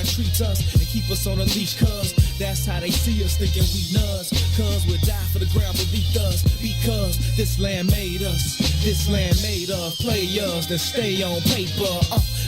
and treat us and keep us on a leash, cuz that's how they see us, thinking we nuts. Cuz we'll die for the ground beneath us, because this land made us. This land made of players that stay on paper.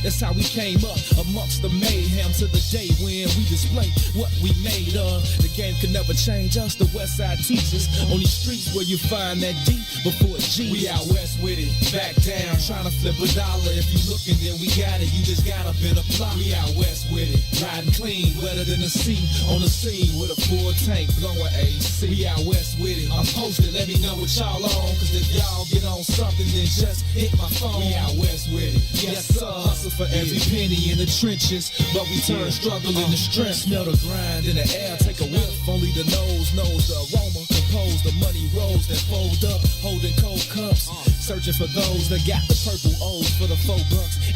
That's how we came up amongst the mayhem to the day when we display what we made of. The game could never change us, the West Side teachers. On these streets where you find that D before G. We out west with it, back down, trying to flip a dollar. If you looking, then we got it, you just gotta been a plot. We out west with it, riding clean, wetter than the sea. On the scene with a full tank, blowing AC. We out west with it, I'm posted, let me know what y'all on. Cause if y'all get on something, then just hit my phone. We out west with it, yes sir. Hustle for every penny in the trenches, but we turn struggle into strength. Smell the grind in the air, take a whiff. Only the nose knows the aroma. Compose the money rolls that fold up, holding cold cups. Searching for those that got the purple O's for the $4.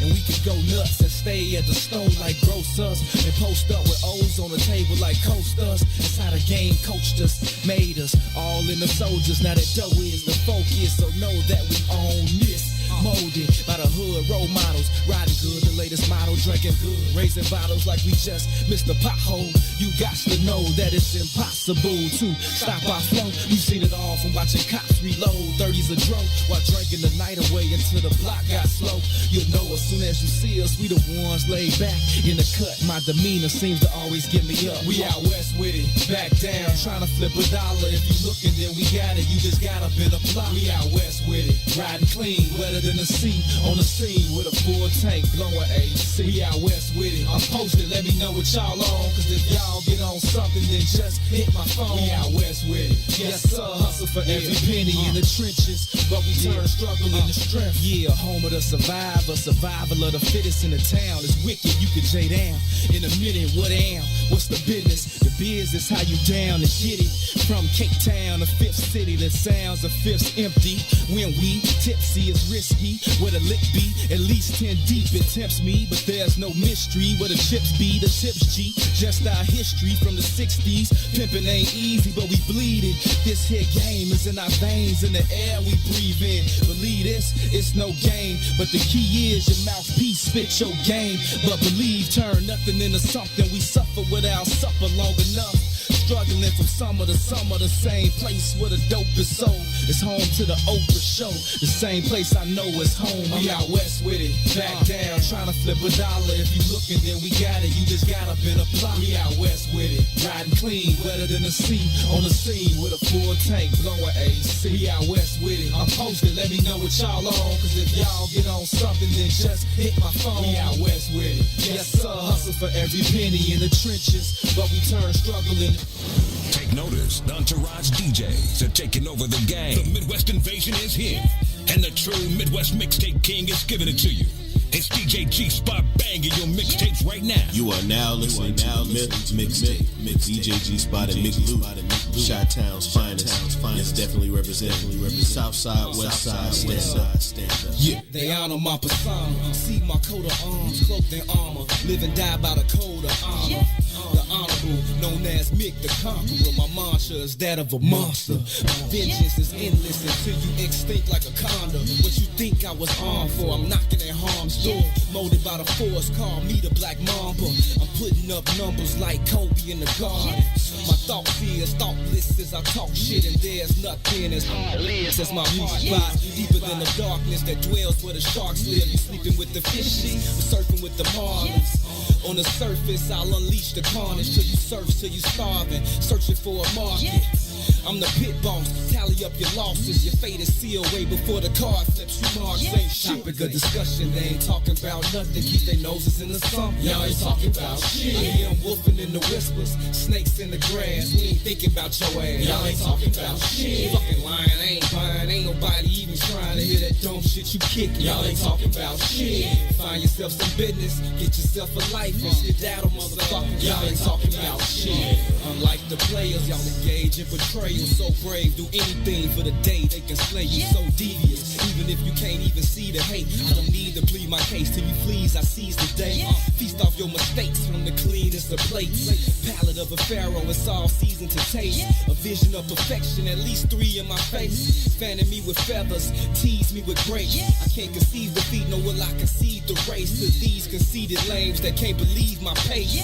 And we could go nuts and stay at the stove like grocers, and post up with O's on the table like coasters. That's how the game coached us, made us all in the soldiers. Now that dough is the focus, so know that we own this. Molded by the hood role models, riding good, the latest model, drinking good, raising bottles like we just missed a pothole. You got to know that it's impossible to stop our flow. We've seen it all from watching cops reload 30s a dro while drinking the night away until the block got slow. You'll know as soon as you see us, we the ones laid back in the cut. My demeanor seems to always get me up. We out west with it, back down, trying to flip a dollar. If you looking, then we got it, you just gotta been a plot. We out west with it, riding clean, wetter than the sea. On the scene with a full tank, blowing AC. We out west with it, I'm posted, let me know what y'all on. Cause if y'all get on something, then just hit my phone. We out west with it, yes sir. Hustle for every penny in the trenches, but we turn struggle into strength. Yeah, home of the survivor, survival of the fittest in the town. It's wicked, you can J down in a minute. What am? What's the business? The biz is how you down and get it. From Cape Town, the fifth city that sounds the fifth empty. When we tipsy, it's risky. Where the lick be, at least 10 deep. It tempts me, but there's no mystery. Where the chips be, the tips G. Just our history from the 60s. Pimping ain't easy, but we bleed it. This here game is in our veins, in the air we breathe in. Believe this, it's no game, but the key is your mouthpiece, spit your game. But believe, turn nothing into something. We suffer without supper long enough. Struggling from summer to summer, the same place where the dope is sold. It's home to the Oprah show, the same place I know is home. We out west with it, back down, trying to flip a dollar. If you looking, then we got it, you just gotta been a plot. We out west with it, riding clean, wetter than the sea. On the scene with a full tank, blowing AC. We out west with it, I'm posted, let me know what y'all on. Cause if y'all get on something, then just hit my phone. We out west with it, yes sir. Hustle for every penny in the trenches, but we turn struggle into Take notice, the Entourage DJs are taking over the game. The Midwest invasion is here, and the true Midwest mixtape king is giving it to you. It's DJ G-Spot banging your mixtapes right now. You are now listening to Mixtape. DJ G-Spot and Mick Lou, Chi-Town's finest. It's definitely representing South Side, West Side, stand up. Yeah, they honor my persona. See my coat of arms, cloaked in armor. Live and die by the code of honor. The honorable, known as Mick the Conqueror. My mantra is that of a monster. My vengeance is endless until you extinct like a condor. What you think I was armed for? I'm knocking at harm's door. Molded by the force, call me the Black Mamba. I'm putting up numbers like Kobe in the garden. My thoughts is thoughtless as I talk shit, and there's nothing as heartless as my heart lies deeper than the darkness that dwells where the sharks live. You sleeping with the fishies, surfing with the marlins. On the surface, I'll unleash the carnage till you surf, till you starving, searching for a market. I'm the pit boss, tally up your losses. Your fate is sealed way before the card flips. You marks ain't shit. Topic of discussion, they ain't talking about nothing. Keep their noses in the sump. Y'all ain't talking about shit. I hear them wolfing in the whispers, snakes in the grass. We ain't thinking about your ass. Y'all ain't talking about shit. Fucking lying, I ain't buying. Ain't nobody even trying to hear that dumb shit you kicking. Y'all ain't talking about shit. Find yourself some business, get yourself a life and skedaddle, motherfucker. Y'all ain't talking about shit. Unlike the players, y'all engage in betrayal. So brave, do anything for the day they can slay you. So devious, even Even if you can't even see the hate, I don't need to plead my case till you please. I seize the day. Feast off your mistakes from the cleanest of plates. Palate of a pharaoh, it's all seasoned to taste. A vision of perfection, at least 3 in my face. Fanning me with feathers, tease me with grace. I can't conceive defeat, nor will I concede the race to these conceited lames that can't believe my pace.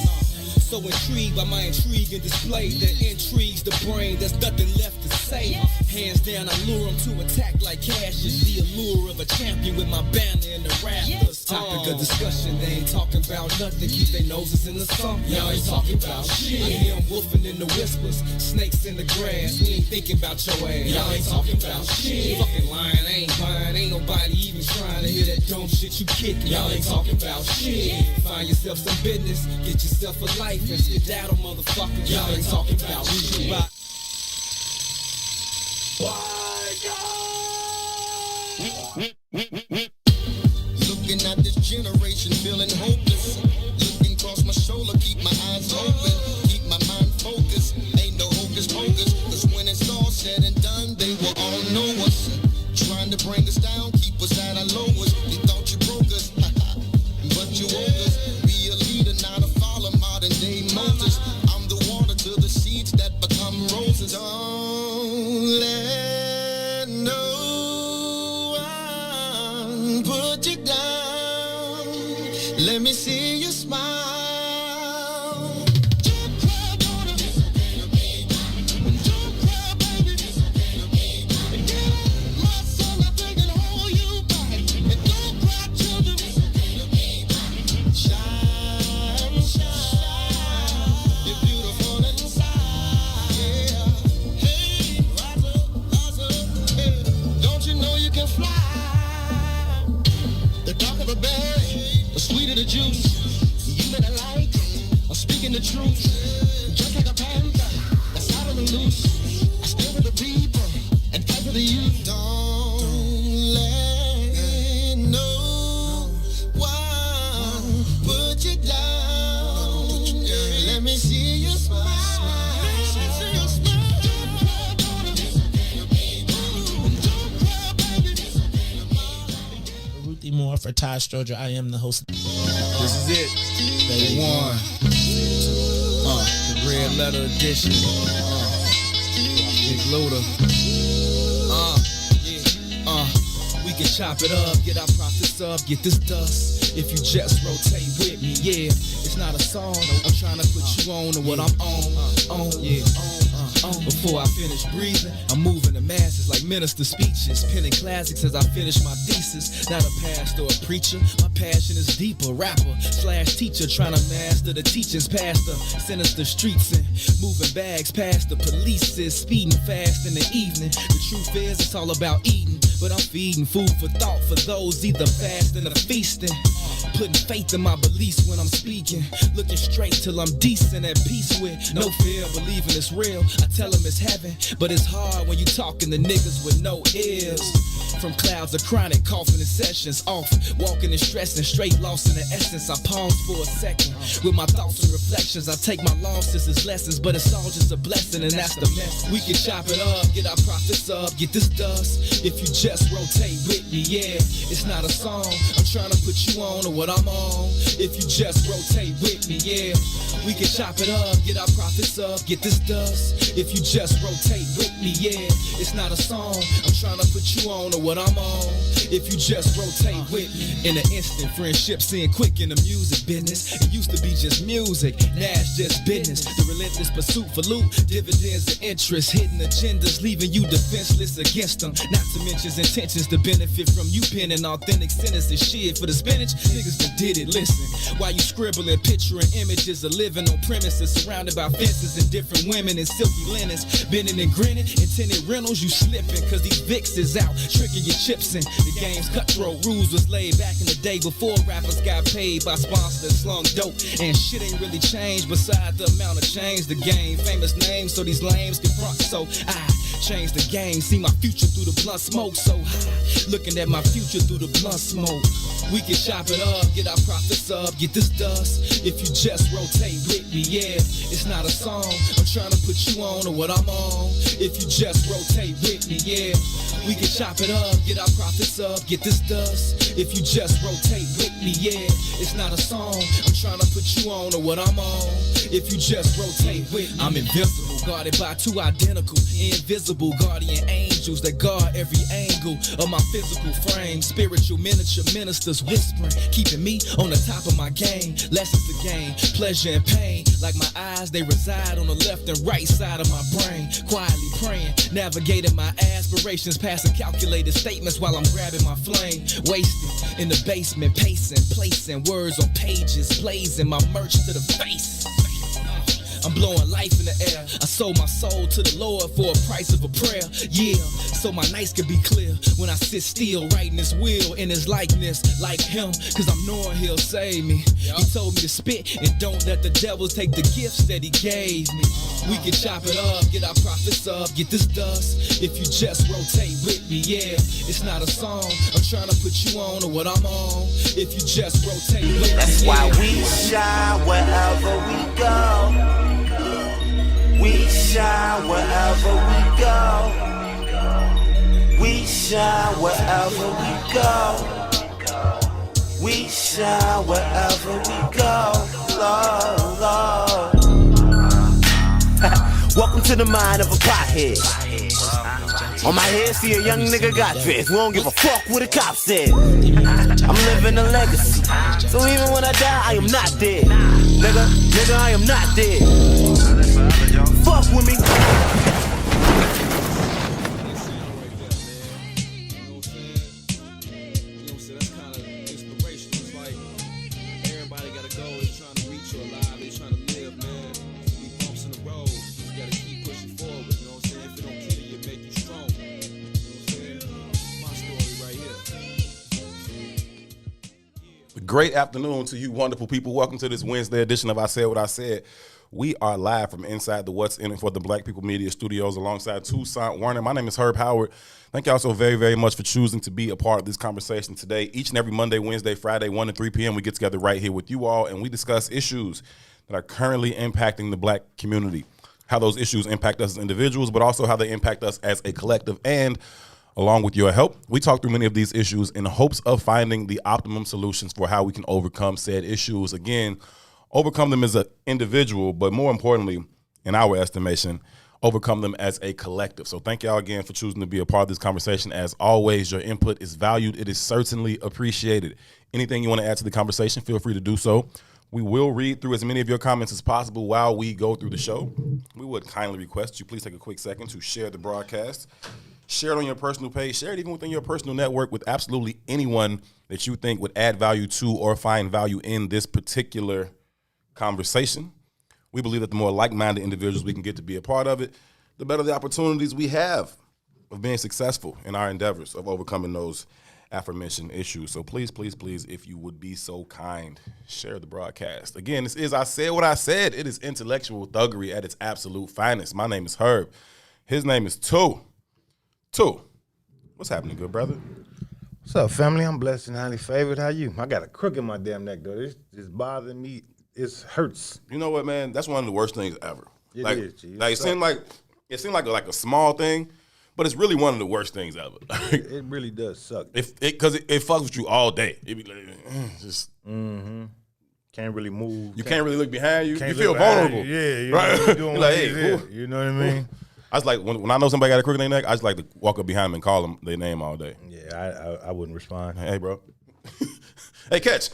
So intrigued by my intrigue and display that intrigues the brain, there's nothing left to say. Hands down, I lure them to attack like cash is the allure of a champion with my banner in the rafters. Topic of discussion, they ain't talking about nothing. Keep their noses in the sun, y'all ain't talking about shit. I hear them wolfing in the whispers, snakes in the grass. We ain't thinking about your ass, y'all ain't talking about shit. Fucking lying, I ain't lying, ain't nobody even trying to hear that dumb shit you kicking. Y'all ain't talking about shit. Find yourself some business, get yourself a life and skedaddle, motherfucker. Y'all ain't talking about shit. Looking at this generation, feeling hopeless. Looking across my shoulder, keep my eyes open, keep my mind focused. Ain't no hocus pocus, 'cause when it's all said and done, they will all know us. Trying to bring us down, keep us at our lowest. You thought you broke us, but you woke us. Be a leader, not a follower, modern day Moses. I'm the water to the seeds that become roses. Don't let no one put you down. Let me see you smile. Don't cry, daughter. Don't cry, baby. And get up, my son, I think and hold you back. And don't cry, children. Shine, shine. You're beautiful inside. Yeah. Hey, rise up. Hey. Don't you know you can fly? The darker the berry, the sweeter the juice. You met a light, I'm speaking the truth. Just like a panther, that's out on the loose. I stay with the people and fight for the youth. Don't let no one put you down. Let me see you smile. Don't cry, daughter. Don't cry, baby. Ruthie Moore for Ty Stroger. I am the host. This is it, day one. The red letter edition. Big Luda. We can chop it up, get our profits up, get this dust. If you just rotate with me, yeah. It's not a song, I'm trying to put you on to what I'm on, yeah. Before I finish breathing, I'm moving the masses like minister speeches, penning classics as I finish my thesis. Not a pastor or a preacher, my passion is deeper. Rapper / teacher, trying to master the teachings past the sinister streets and moving bags past the police is speeding fast in the evening. The truth is, it's all about eating, but I'm feeding food for thought for those either fasting or feasting. Putting faith in my beliefs when I'm speaking, looking straight till I'm decent, at peace with no fear, believing it's real. I tell them it's heaven, but it's hard when you talking to niggas with no ears. From clouds of chronic coughing and sessions off, walking and stressing, straight lost in the essence. I pause for a second with my thoughts and reflections. I take my losses as lessons, but it's all just a blessing, and that's the mess. We can chop it up, get our profits up, get this dust. If you just rotate with me, yeah, it's not a song. I'm trying to put you on to what I'm on. If you just rotate with me, yeah, we can chop it up, get our profits up, get this dust. If you just rotate with me, yeah, it's not a song. I'm trying to put you on to what I'm on. If you just rotate with me. In an instant, friendship seeing quick in the music business. It used to be just music, now it's just business. The relentless pursuit for loot, dividends and interest, hidden agendas, leaving you defenseless against them. Not to mention intentions to benefit from you penning authentic sentences. Shit for the spinach, niggas that did it. Listen, while you scribbling, picturing images of living on premises, surrounded by fences and different women in silky linens, bending and grinning, intended rentals, you slipping, cause these Vicks is out, tricking your chips in. The game's cutthroat, rules was laid back in the day before rappers got paid by sponsors that slung dope. And shit ain't really changed beside the amount of change the game. Famous names so these lames can front, so I change the game. See my future through the blunt smoke so high, looking at my future through the blunt smoke. We can chop it up, get our profits up, get this dust. If you just rotate with me, yeah, it's not a song. I'm trying to put you on to what I'm on. If you just rotate with me, yeah, We can chop it up, get our profits up, get this dust. If you just rotate with me, yeah, it's not a song. I'm trying to put you on to what I'm on. If you just rotate with me, I'm invincible, guarded by two identical, invisible guardian angels that guard every angle of my physical frame. Spiritual miniature ministers whispering, keeping me on the top of my game. Lessons to gain, pleasure and pain. Like my eyes, they reside on the left and right side of my brain. Quietly praying, navigating my aspirations, passing calculated statements while I'm grabbing my flame. Wasted in the basement, pacing, placing words on pages, blazing my merch to the face. I'm blowing life in the air. I sold my soul to the Lord for a price of a prayer. Yeah, so my nights can be clear when I sit still, writing this will in his likeness, like him, cause I'm knowing he'll save me. He told me to spit and don't let the devil take the gifts that he gave me. We can chop it up, get our profits up, get this dust. If you just rotate with me, yeah, it's not a song. I'm trying to put you on to what I'm on. If you just rotate with me, that's why we shine wherever we go. We shine wherever we go. We shine wherever we go. We shine wherever we go. Lord, Lord. Welcome to the mind of a pothead. On my head, see a young nigga got dressed. We don't give a fuck what a cop said. I'm living a legacy. So even when I die, I am not dead. Nigga, I am not dead. Fuck with me. Great afternoon to you wonderful people. Welcome to this Wednesday edition of I Said What I Said. We are live from inside the What's In It for the Black People Media Studios alongside Toussaint Werner. My name is Herb Howard. Thank y'all so very, very much for choosing to be a part of this conversation today. Each and every Monday, Wednesday, Friday, 1 to 3 p.m., we get together right here with you all, and we discuss issues that are currently impacting the black community, how those issues impact us as individuals, but also how they impact us as a collective. And along with your help, we talk through many of these issues in hopes of finding the optimum solutions for how we can overcome said issues. Again, overcome them as an individual, but more importantly, in our estimation, overcome them as a collective. So thank y'all again for choosing to be a part of this conversation. As always, your input is valued. It is certainly appreciated. Anything you want to add to the conversation, feel free to do so. We will read through as many of your comments as possible while we go through the show. We would kindly request you please take a quick second to share the broadcast. Share it on your personal page. Share it even within your personal network with absolutely anyone that you think would add value to or find value in this particular conversation. We believe that the more like-minded individuals we can get to be a part of it, the better the opportunities we have of being successful in our endeavors of overcoming those aforementioned issues. So please, please, please, if you would be so kind, share the broadcast. Again, this is I Said What I Said. It is intellectual thuggery at its absolute finest. My name is Herb. His name is Two. What's happening, good brother? What's up, family? I'm blessed and highly favored. How you? I got a crook in my damn neck, though. It's bothering me. It hurts. You know what, man? That's one of the worst things ever. It like, is, G. Like it seemed like a small thing, but it's really one of the worst things ever. It really does suck. Because it fucks with you all day. It be like, just Can't really move. You can't really look behind you. You feel look vulnerable. behind you. Yeah, you right? know, you're doing You're like, like, hey, you know what I mean? I was like, when I know somebody got a crook in their neck, I just like to walk up behind them and call them their name all day. Yeah, I wouldn't respond. Hey, bro. Hey, catch.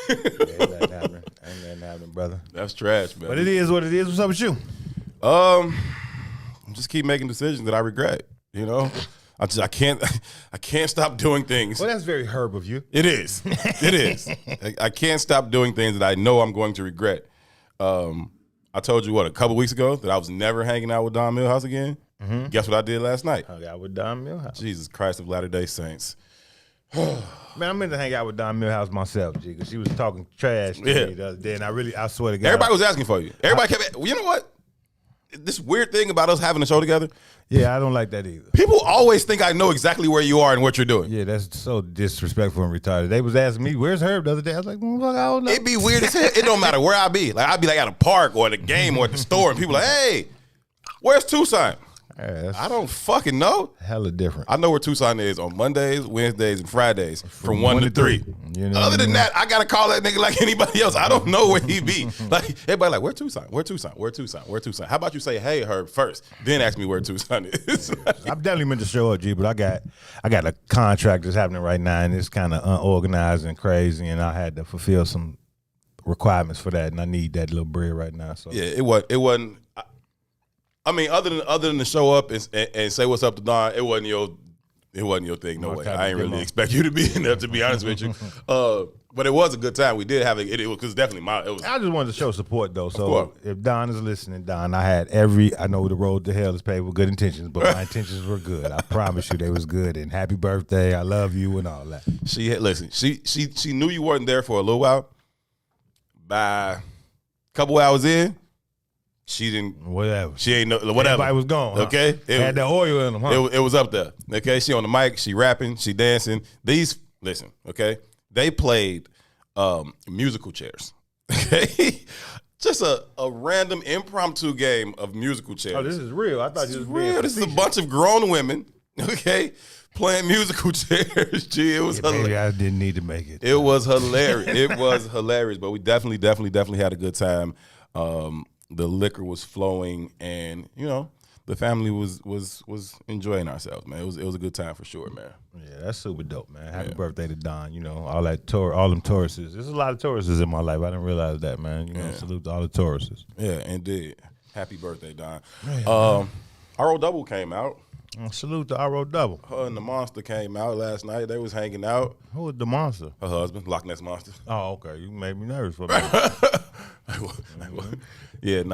Yeah, ain't nothing happening. Ain't nothing happening, brother. That's trash, man. But it is what it is. What's up with you? Just keep making decisions that I regret. You know, I can't stop doing things. Well, that's very Herb of you. It is. It is. I can't stop doing things that I know I'm going to regret. I told you, a couple weeks ago that I was never hanging out with Don Millhouse again? Mm-hmm. Guess what I did last night? Hung out with Don Millhouse. Jesus Christ of Latter-day Saints. Man, I meant to hang out with Don Millhouse myself, G, because she was talking trash to me the other day, and I swear to God. Everybody was asking for you. Everybody kept, you know what? This weird thing about us having a show together. Yeah, I don't like that either. People always think I know exactly where you are and what you're doing. Yeah, that's so disrespectful and retarded. They was asking me, where's Herb the other day? I was like, fuck, I don't know. It be weird as hell. It don't matter where I be. Like, I'd be like at a park or at a game or at the store, and people like, hey, where's Toussaint? Yeah, I don't fucking know. Hella different. I know where Toussaint is on Mondays, Wednesdays, and Fridays from 1 to 3. You know Other what I than mean? that, I gotta call that nigga like anybody else. I don't know where he be. Like everybody, like where Toussaint? Where Toussaint? Where Toussaint? Where Toussaint? How about you say hey Herb first, then ask me where Toussaint is? I'm definitely meant to show up, G, but I got a contract that's happening right now, and it's kind of unorganized and crazy, and I had to fulfill some requirements for that, and I need that little bread right now. So Yeah, it wasn't. I mean, other than to show up and say what's up to Don, it wasn't your thing. No way. I ain't really expect you to be in there, to be honest with you. But it was a good time. We did have it. It was definitely It was. I just wanted to show support though. So course. if Don is listening, Don, I know the road to hell is paved with good intentions, but my intentions were good. I promise you they was good. And happy birthday, I love you, and all that. She knew you weren't there for a little while. By a couple hours in, she didn't. Whatever. She ain't know. Whatever. Everybody was gone. Huh? Okay. Had that oil in them. Huh? It was up there. Okay. She on the mic. She rapping. She dancing. Listen. Okay. They played musical chairs. Okay. Just a random impromptu game of musical chairs. Oh, this is real. I thought This you is was being real. This is a facetious. bunch of grown women. Okay. Playing musical chairs. Gee, it was hilarious. Maybe I didn't need to make it. It was hilarious. It was hilarious, but we definitely had a good time. The liquor was flowing, and the family was enjoying ourselves, man. It was a good time for sure, man. Yeah, that's super dope, man. Happy birthday to Don. All them tourists. There's a lot of tourists in my life. I didn't realize that, man. Salute to all the tourists. Yeah, indeed. Happy birthday, Don. RO Double came out. Salute to RO Double. Her and the Monster came out last night. They was hanging out. Who was the monster? Her husband, Loch Ness Monster. Oh, okay. You made me nervous for a minute. Yeah, it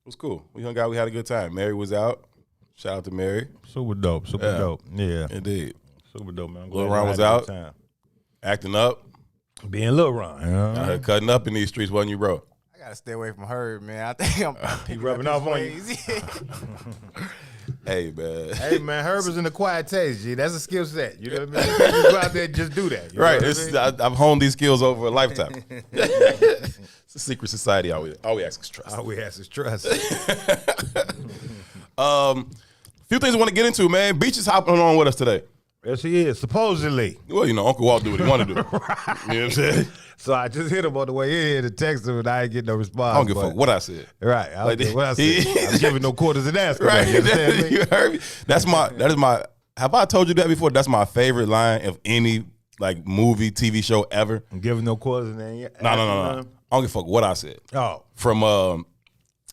was cool. We hung out. We had a good time. Mary was out. Shout out to Mary. Super dope. Super dope. Yeah. Indeed. Super dope, man. Lil Ron was out, acting up. Being Lil Ron. Cutting up in these streets, wasn't you, bro? I gotta stay away from Herb, man. I think I'm rubbing off on you. Hey, man. Hey, man, Herb is in the quiet taste, G. That's a skill set. You know what I mean? You can't just go out there and just do that. Right. I've honed these skills over a lifetime. It's a secret society. All we ask is trust. All we ask is trust. Few things I want to get into, man. Beach is hopping on with us today. Yes, he is, supposedly. Well, Uncle Walt do what he want to do. Right. You know what I'm saying? So I just hit him on the way in here to text him, and I ain't get no response. I don't give a fuck what I said. Right. I don't give what I said. I'm giving no quarters and asking. Right. You understand me? You heard me? That is my. Have I told you that before? That's my favorite line of any movie, TV show ever. I'm giving no quarters and then No. I don't give a fuck what I said. Oh. From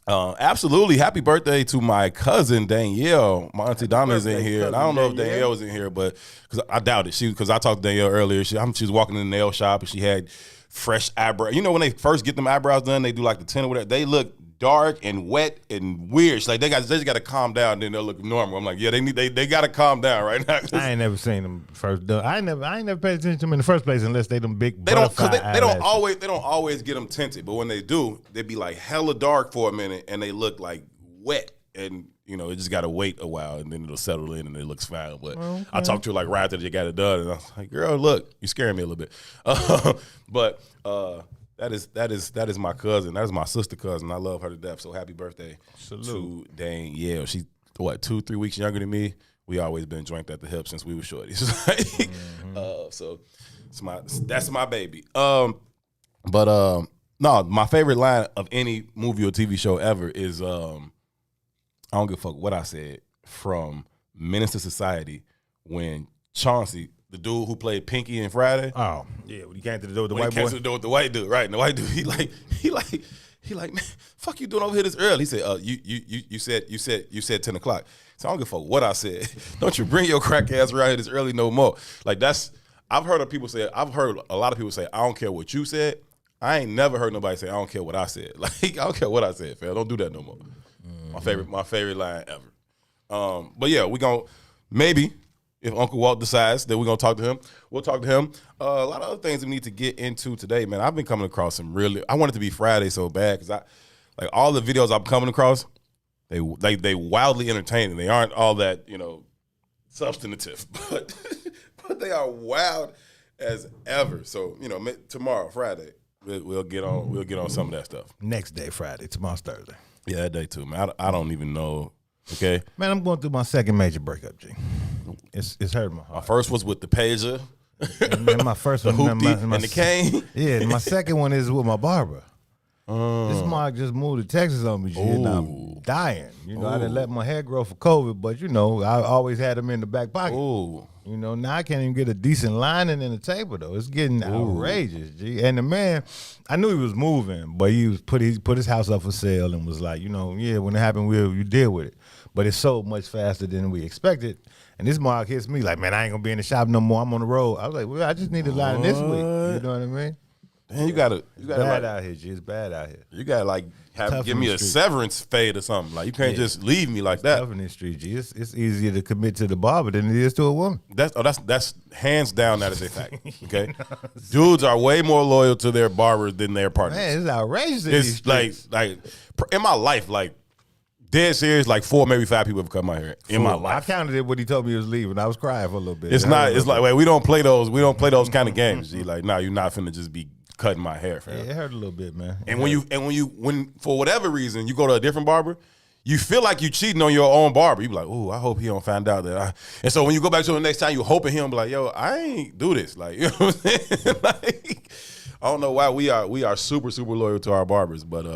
absolutely happy birthday to my cousin Danielle. My auntie Donna's in here, and I don't know if Danielle was in here, but because I doubt it. Because I talked to Danielle earlier. She was walking in the nail shop and she had fresh eyebrows. When they first get them eyebrows done, they do the tint or whatever. They look dark and wet and weird. She's like they just got to calm down, and then they'll look normal. I'm like, yeah, they got to calm down right now. I ain't never seen them first done. I ain't never paid attention to them in the first place unless they them big. They don't always get them tinted, but when they do, they be hella dark for a minute, and they look wet, and it just got to wait a while, and then it'll settle in, and it looks fine. But okay. I talked to her right after they got it done, and I was like, girl, look, you scaring me a little bit. But that is my cousin. That is my sister cousin. I love her to death. So happy birthday to Danielle. She's 2-3 weeks younger than me. We always been joined at the hip since we were shorties. So that's my baby. No, my favorite line of any movie or TV show ever is I don't give a fuck what I said, from Menace to Society, when Chauncey, the dude who played Pinky in Friday. Oh, yeah, when he came to the door with the white boy. He came to the door with the white dude, right? And the white dude, he like, man, fuck you doing over here this early? He said, you said 10 o'clock. So I don't give a fuck what I said. Don't you bring your crack ass around here this early no more. I've heard a lot of people say, I don't care what you said. I ain't never heard nobody say, I don't care what I said. I don't care what I said, fam. Don't do that no more. My favorite line ever. But yeah, we gonna maybe, if Uncle Walt decides that we're gonna talk to him, we'll talk to him. A lot of other things we need to get into today, man. I've been coming across some I want it to be Friday so bad because all the videos I'm coming across, they wildly entertaining. They aren't all that substantive, but they are wild as ever. So tomorrow, Friday, we'll get on some of that stuff. Next day, Friday. Tomorrow's Thursday. Yeah, that day too, man. I don't even know. Okay. Man, I'm going through my second major breakup, G. It's hurting my My heart. first was with the pager, And my first the one, hoopty, and the cane. Yeah, and my second one is with my barber. This mark just moved to Texas on me, G, and I'm dying. You know, I didn't let my hair grow for COVID, but you know, I always had them in the back pocket. Ooh. You know, now I can't even get a decent lining in the table though. It's getting outrageous, G. And the man, I knew he was moving, but he put his house up for sale and was like, you know, yeah, when it happened, you deal with it. But it's sold much faster than we expected. And this mark hits me like, man, I ain't gonna be in the shop no more. I'm on the road. I was like, well, I just need a line this week. You know what I mean? Man, you gotta Bad like, out here, G. It's bad out here. you gotta like Tough give in me the a street. severance fade or something. Like you can't just leave me like that. Tough in this street, G. It's easier to commit to the barber than it is to a woman. That's hands down. That is a fact. Okay, dudes are way more loyal to their barbers than their partners. Man, it's outrageous in these It's like streets. in my life, like dead serious, like 4 maybe 5 people have come out here in my I life. counted it when he told me he was leaving. I was crying for a little bit. It's not. It's like, wait, we don't play those kind of games. G. Like, nah, you're not finna just be cutting my hair, fam. Yeah, it hurt a little bit, man. And when for whatever reason you go to a different barber, you feel like you cheating on your own barber. You be like, oh, I hope he don't find out that I. And so when you go back to the next time, you hoping he'll be like, yo, I ain't do this. Like, you know what I'm saying? Like, I don't know why we are super super loyal to our barbers, but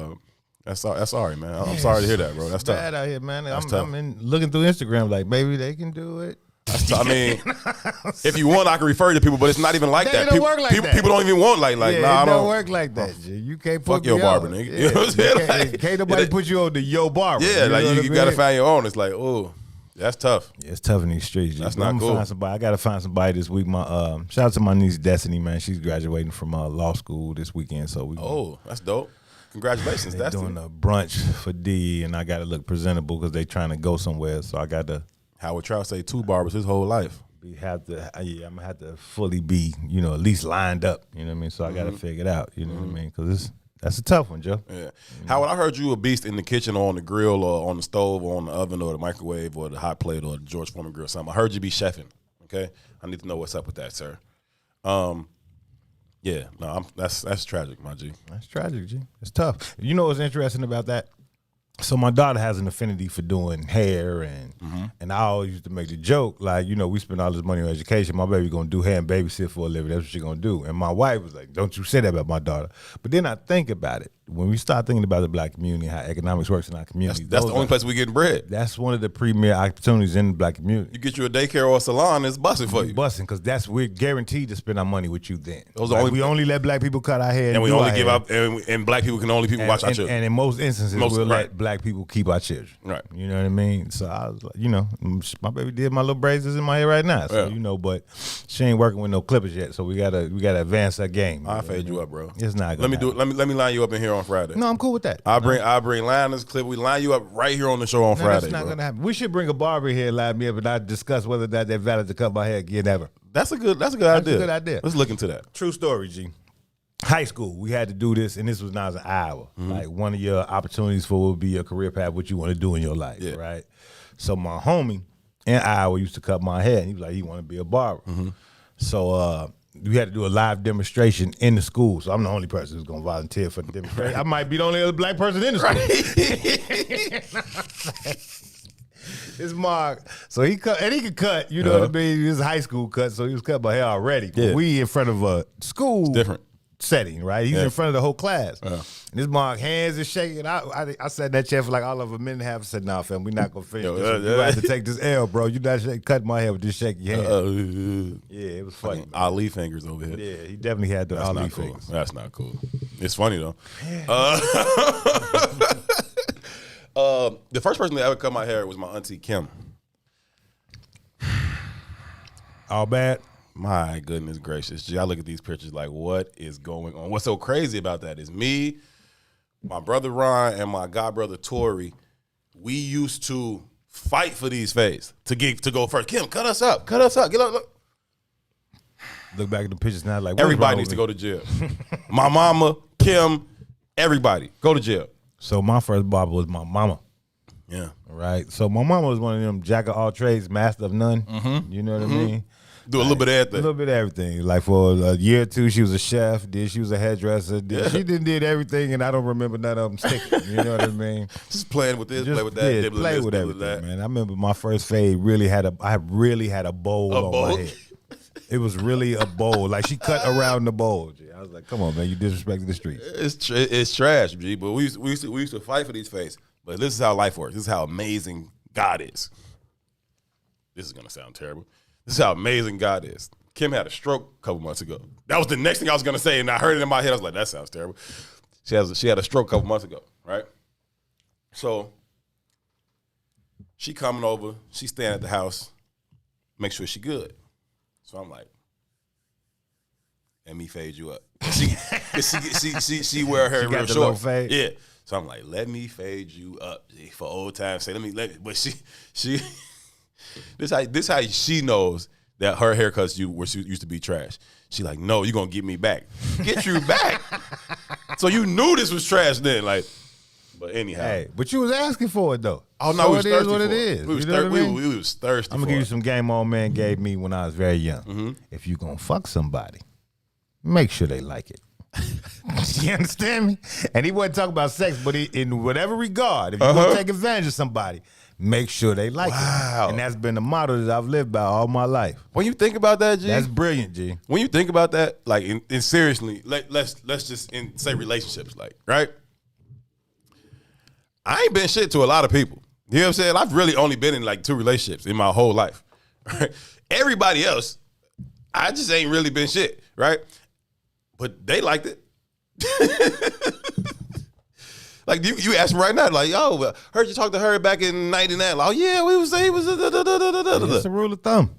that's sorry, man. I'm sorry to hear that, bro. That's tough. Bad out here, man. That's tough. I'm looking through Instagram like maybe they can do it. I mean, if you want, I can refer you to people, but it's not even like that. Don't work like that. People don't even want like yeah, nah, I it don't don't work like that. G. You can't put Fuck your me barber, on. nigga. Yeah, You know what I'm saying? Like, can't nobody put you on the yo barber. Yeah, like know you what I gotta mean? find your own. It's like, oh, that's tough. Yeah, it's tough in these streets. G. That's But not I'm gonna cool. Find somebody. I gotta find somebody this week. My shout out to my niece Destiny, man. She's graduating from law school this weekend, so we. Oh, that's dope. Congratulations, They're that's doing a brunch for D, and I got to look presentable because they trying to go somewhere. So I got to Howard Trout say 2 barbers his whole life. I'm gonna have to fully be, you know, at least lined up. You know what I mean? So I got to figure it out. You know what I mean? Because that's a tough one, Joe. Yeah. Howard, I heard you a beast in the kitchen or on the grill or on the stove or on the oven or the microwave or the hot plate or the George Foreman grill or something. I heard you be chefing. Okay, I need to know what's up with that, sir. Yeah, no, that's tragic, my G. That's tragic, G. It's tough. You know what's interesting about that? So my daughter has an affinity for doing hair, and I always used to make the joke, like, you know, we spend all this money on education. My baby gonna do hair and babysit for a living. That's what she gonna do. And my wife was like, "Don't you say that about my daughter." But then I think about it. When we start thinking about the black community, how economics works in our community, That's the only place we getting bread. That's one of the premier opportunities in the black community. You get you a daycare or a salon, it's busting for you. Busting, because we're guaranteed to spend our money with you then. Those are we only let black people cut our hair, and we do only our give hair. up, and black people can only watch our children. And in most instances, we'll right. let black people keep our children. Right. You know what I mean? So I was like, you know, my baby did my little braids in my hair right now. So, Yeah. you know, but she ain't working with no clippers yet. So we gotta advance that game. I'll fade you up, bro. It's not Let gonna me do it. Let me line you up in here on Friday. No, I'm cool with that. I'll bring liners, clip. We line you up right here on the show on No, Friday, that's not bro. gonna happen. We should bring a barber here and line me up and I discuss whether that's valid to cut my hair again ever. That's a good idea. good idea. Let's look into that. True story, G. High school, we had to do this, and this was now as an hour. Like one of your opportunities for would be your career path, what you want to do in your life, right? So my homie in Iowa used to cut my hair, and he was like, he want to be a barber. So we had to do a live demonstration in the school. So I'm the only person who's gonna volunteer for the demonstration. I might be the only other black person in the school. It's Mark. So he cut, and he could cut, you know what I mean? He was a high school cut, so he was cutting my hair already. But Yeah. we in front of a school different setting, right? He's in front of the whole class. And this Mark hands is shaking. I sat in that chair for like all of a minute and a half. I said, "Nah, fam, we're not gonna finish this. You have to take this L, bro. You not cutting my hair with this shaky hand." Yeah, it was funny. Ali fingers over here. Yeah, he definitely had the That's Ali not cool. fingers. That's not cool. It's funny though. The first person that ever cut my hair was my auntie Kim. All bad. My goodness gracious. Gee, I look at these pictures like, what is going on? What's so crazy about that is me, my brother Ron, and my godbrother Tori, we used to fight for these fades to go first. Kim, cut us up. Get up. Look. Look back at the pictures now, like Everybody needs to go to jail. My mama, Kim, everybody, go to jail. So my first barber was my mama. Yeah. Right. So my mama was one of them jack of all trades, master of none. You know what I mean? Do a little bit of A everything. little bit of everything. Like for a year or two, she was a chef. Then she was a hairdresser. Then she did everything, and I don't remember none of them sticking. You know what I mean? Just playing with this, Just play with that, did, dibble play this, with dibble everything, that. man. I remember my first fade I really had a bowl on bowl? my head. It was really a bowl. Like she cut around the bowl. G. I was like, come on, man, you disrespected the streets. It's trash, G. But we used to fight for these faiths. But this is how life works. This is how amazing God is. This is gonna sound terrible. This is how amazing God is. Kim had a stroke a couple months ago. That was the next thing I was gonna say, and I heard it in my head. I was like, that sounds terrible. She had a stroke a couple months ago, right? So she coming over, she staying at the house, make sure she good. So I'm like, let me fade you up. She wear her She got real the short. low fade? Yeah. So I'm like, let me fade you up for old time's sake. But she this how she knows that her haircuts used to be trash. She like, no, you gonna get me back. Get you back. So you knew this was trash then, like. But anyhow, Hey, but you was asking for it though. oh no, So we was it thirsty is what for it is. We was, You know what I mean? we was thirsty. I'm gonna for give you it. some game old man gave me when I was very young. Mm-hmm. If you gonna fuck somebody, make sure they like it. You understand me? And he wasn't talking about sex, but in whatever regard, if you're gonna take advantage of somebody, make sure they like Wow. it. And that's been the motto that I've lived by all my life. When you think about that, G, That's brilliant, G. when you think about that, like, in seriously, let's just say relationships, like, right? I ain't been shit to a lot of people. You know what I'm saying? I've really only been in like 2 relationships in my whole life. Right? Everybody else, I just ain't really been shit, right? But they liked it. Like you ask me right now, like, yo, heard you talk to her back in '99. Like, oh yeah, we was saying it was. It's a rule of thumb.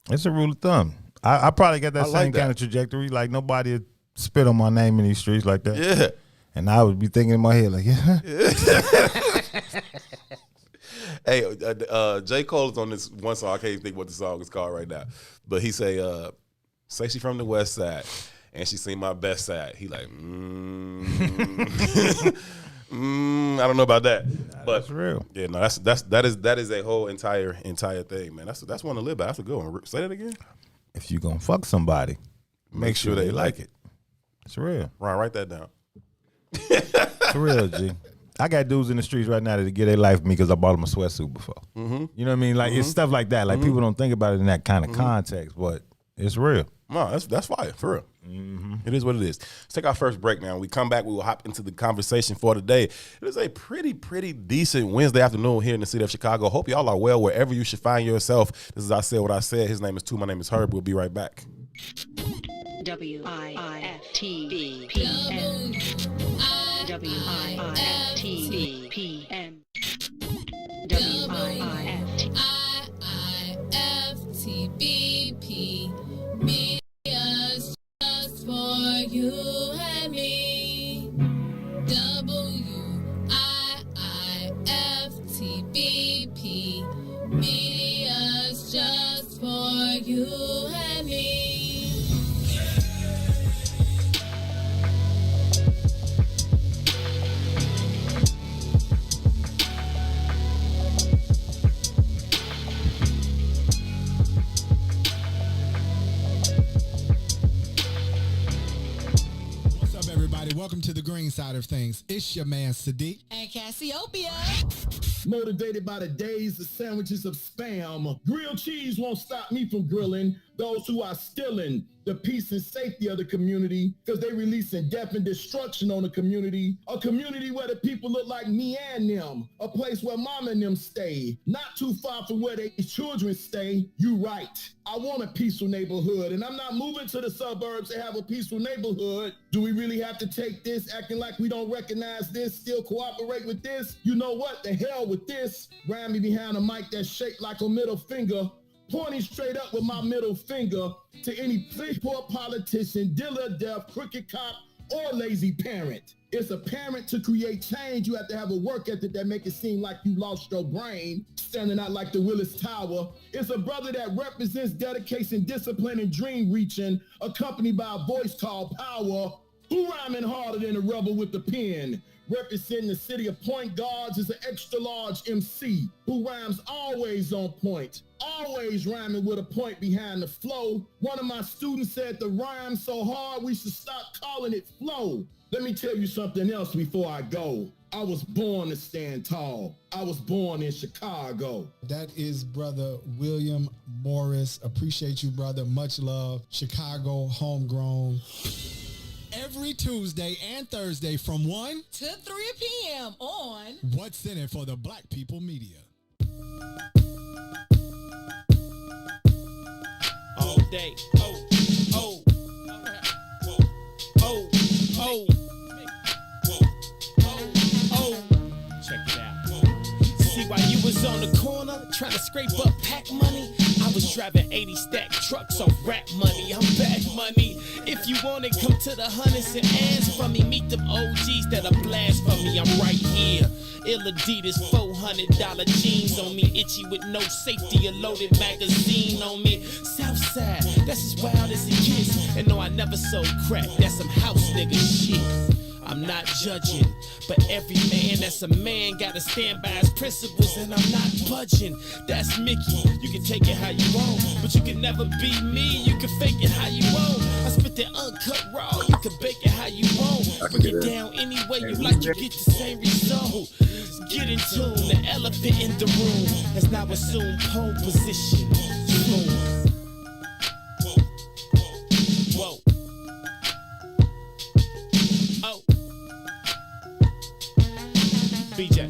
It's a rule of thumb. I probably got that I like same that. kind of trajectory. Like nobody would spit on my name in these streets like that. Yeah. And I would be thinking in my head like, yeah. Hey, J. Cole is on this one song. I can't even think what the song is called right now. But he say she from the West Side, and she seen my best side. He like, I don't know about that. But That's real. yeah, no, that is a whole entire thing, man. That's one to live by. That's a good one. Say that again. If you gonna fuck somebody, Make sure they like it. it's real. Ron, write that down. It's real, G. I got dudes in the streets right now that get their life from me because I bought them a sweatsuit before. Mm-hmm. You know what I mean? Like it's stuff like that. Like people don't think about it in that kind of context, but it's real. No, that's fire, for real. It is what it is. Let's take our first break now. When we come back, we will hop into the conversation for today. It is a pretty decent Wednesday afternoon here in the city of Chicago. Hope y'all are well wherever you should find yourself. This is I Said What I Said. His name is Tu. My name is Herb. We'll be right back. WIIFTBP. WIIFTBP. WIIFTBP. Media's just for you and me. WIIFTBP. Media's just for you and me. What's up, everybody? Welcome to the green side of things. It's your man, Sadiq. And Cassiopeia. Motivated by the days of sandwiches of spam. Grilled cheese won't stop me from grilling those who are stealing the peace and safety of the community because they releasing death and destruction on the community. A community where the people look like me and them. A place where mama and them stay. Not too far from where their children stay. You right. I want a peaceful neighborhood, and I'm not moving to the suburbs to have a peaceful neighborhood. Do we really have to take this, acting like we don't recognize this, still cooperate with this? You know what? The hell with this. Grab me behind a mic that's shaped like a middle finger, pointing straight up with my middle finger to any poor politician, dealer, deaf, crooked cop, or lazy parent. It's apparent to create change, you have to have a work ethic that make it seem like you lost your brain, standing out like the Willis Tower. It's a brother that represents dedication, discipline, and dream reaching, accompanied by a voice called power. Who rhyming harder than a rebel with the pen? Representing the city of Point Guards is an extra large MC who rhymes always on point, always rhyming with a point behind the flow. One of my students said the rhyme so hard we should stop calling it flow. Let me tell you something else before I go. I was born to stand tall. I was born in Chicago. That is Brother William Morris. Appreciate you, brother. Much love. Chicago, homegrown. Every Tuesday and Thursday from 1 to 3 p.m. on What's in It for the Black People Media. All day. Oh, oh, oh, oh, oh. Check it out. See, while you was on the corner trying to scrape up pack money, I was driving 80 stack trucks off rap money. I'm back money. If you want it, come to the hundreds and ask for me. Meet them OGs that are blast for me. I'm right here. Ill Adidas, $400 jeans on me. Itchy with no safety, a loaded magazine on me. Southside, that's as wild as it gets. And no, I never sold crack. That's some house nigga shit. I'm not judging, but every man that's a man gotta stand by his principles, and I'm not budging. That's Mickey. You can take it how you want, but you can never be me. You can fake it how you want. I spit that uncut raw. You can bake it how you want. Get down any way you like, you get the same result. Get in tune. The elephant in the room has now assumed pole position. Whoa. Oh. BJ,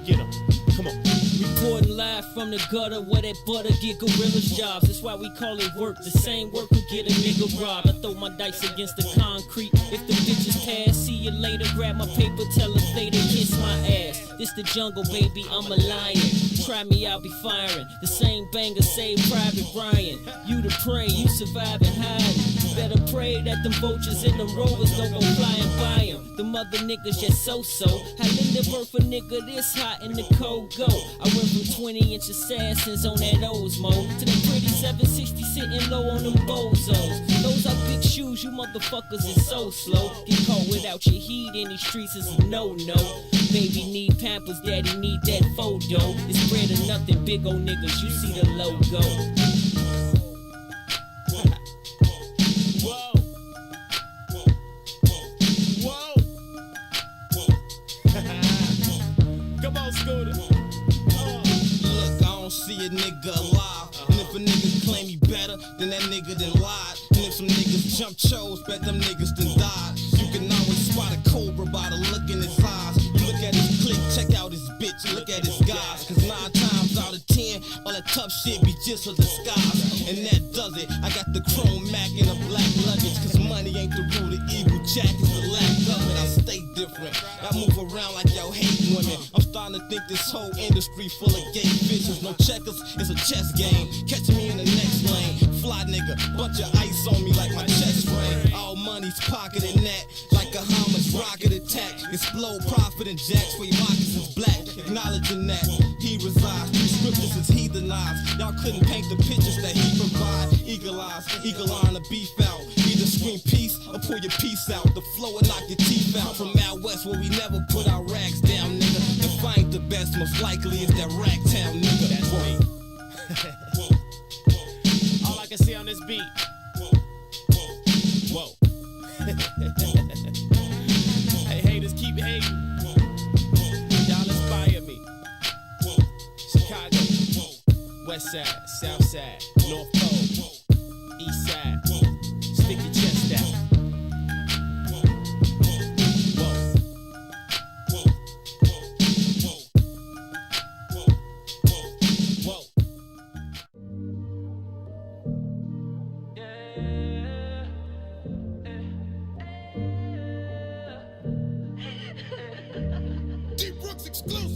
get him. Come on. Reporting live from the gutter where that butter get gorillas jobs. That's why we call it work. The same work will get a nigga robbed. I throw my dice against the concrete. If the bitches pass, see you later. Grab my paper, tell us they kiss my ass. This the jungle, baby, I'm a lion. Try me, I'll be firing. The same banger saved Private Ryan. You the prey, you survive and hide. Better pray that them vultures and them rovers don't go flying by him. Them other niggas just so-so. How Linda birth a nigga this hot in the cold go? I went from 20-inch assassins on that Osmo to the pretty 760 sitting low on them bozos. Those are big shoes, you motherfuckers is so slow. Get caught without your heat in these streets is a no-no. Baby need Pampers, daddy need that photo. It's bread or nothing, big old niggas, you see the logo. Whoa. Whoa. Come on, Scooter. Look, I don't see a nigga alive. And if a nigga claim he better, then that nigga done lied. And if some niggas jump chose, bet them niggas done died. You can always spot a cobra by the look in his eyes. You look at his clique, check out his bitch, look at his guys. Cause 9 times out of 10, all that tough shit be just a disguise. And that does it. I got the chrome Mac in a black luggage. Cause money ain't the root of evil, Jack is the lack of it. I stay different. I move around like y'all hate women. I'm starting to think this whole industry full of gay bitches. No checkers, it's a chess game. Catch me in the next lane. Fly nigga, bunch of ice on me like my chest frame. All money's pocketing that like a homage rocket attack. Explode profit and jacks for your moccasins black. Acknowledging that he resides. These scriptures is heathenized. Y'all couldn't paint the pictures that he provide. Eagle eyes, eagle eye on the beef out. Either scream peace or pull your piece out. The flow will knock your teeth out. From out west where we never put our rags down, nigga. If I ain't the best, most likely it's that rag town, nigga. That's me. All I can see on this beat. Whoa. Hey, haters, keep hating. Y'all inspire me. Chicago, West Side, South Side, North Pole, East Side. Stick your chest out.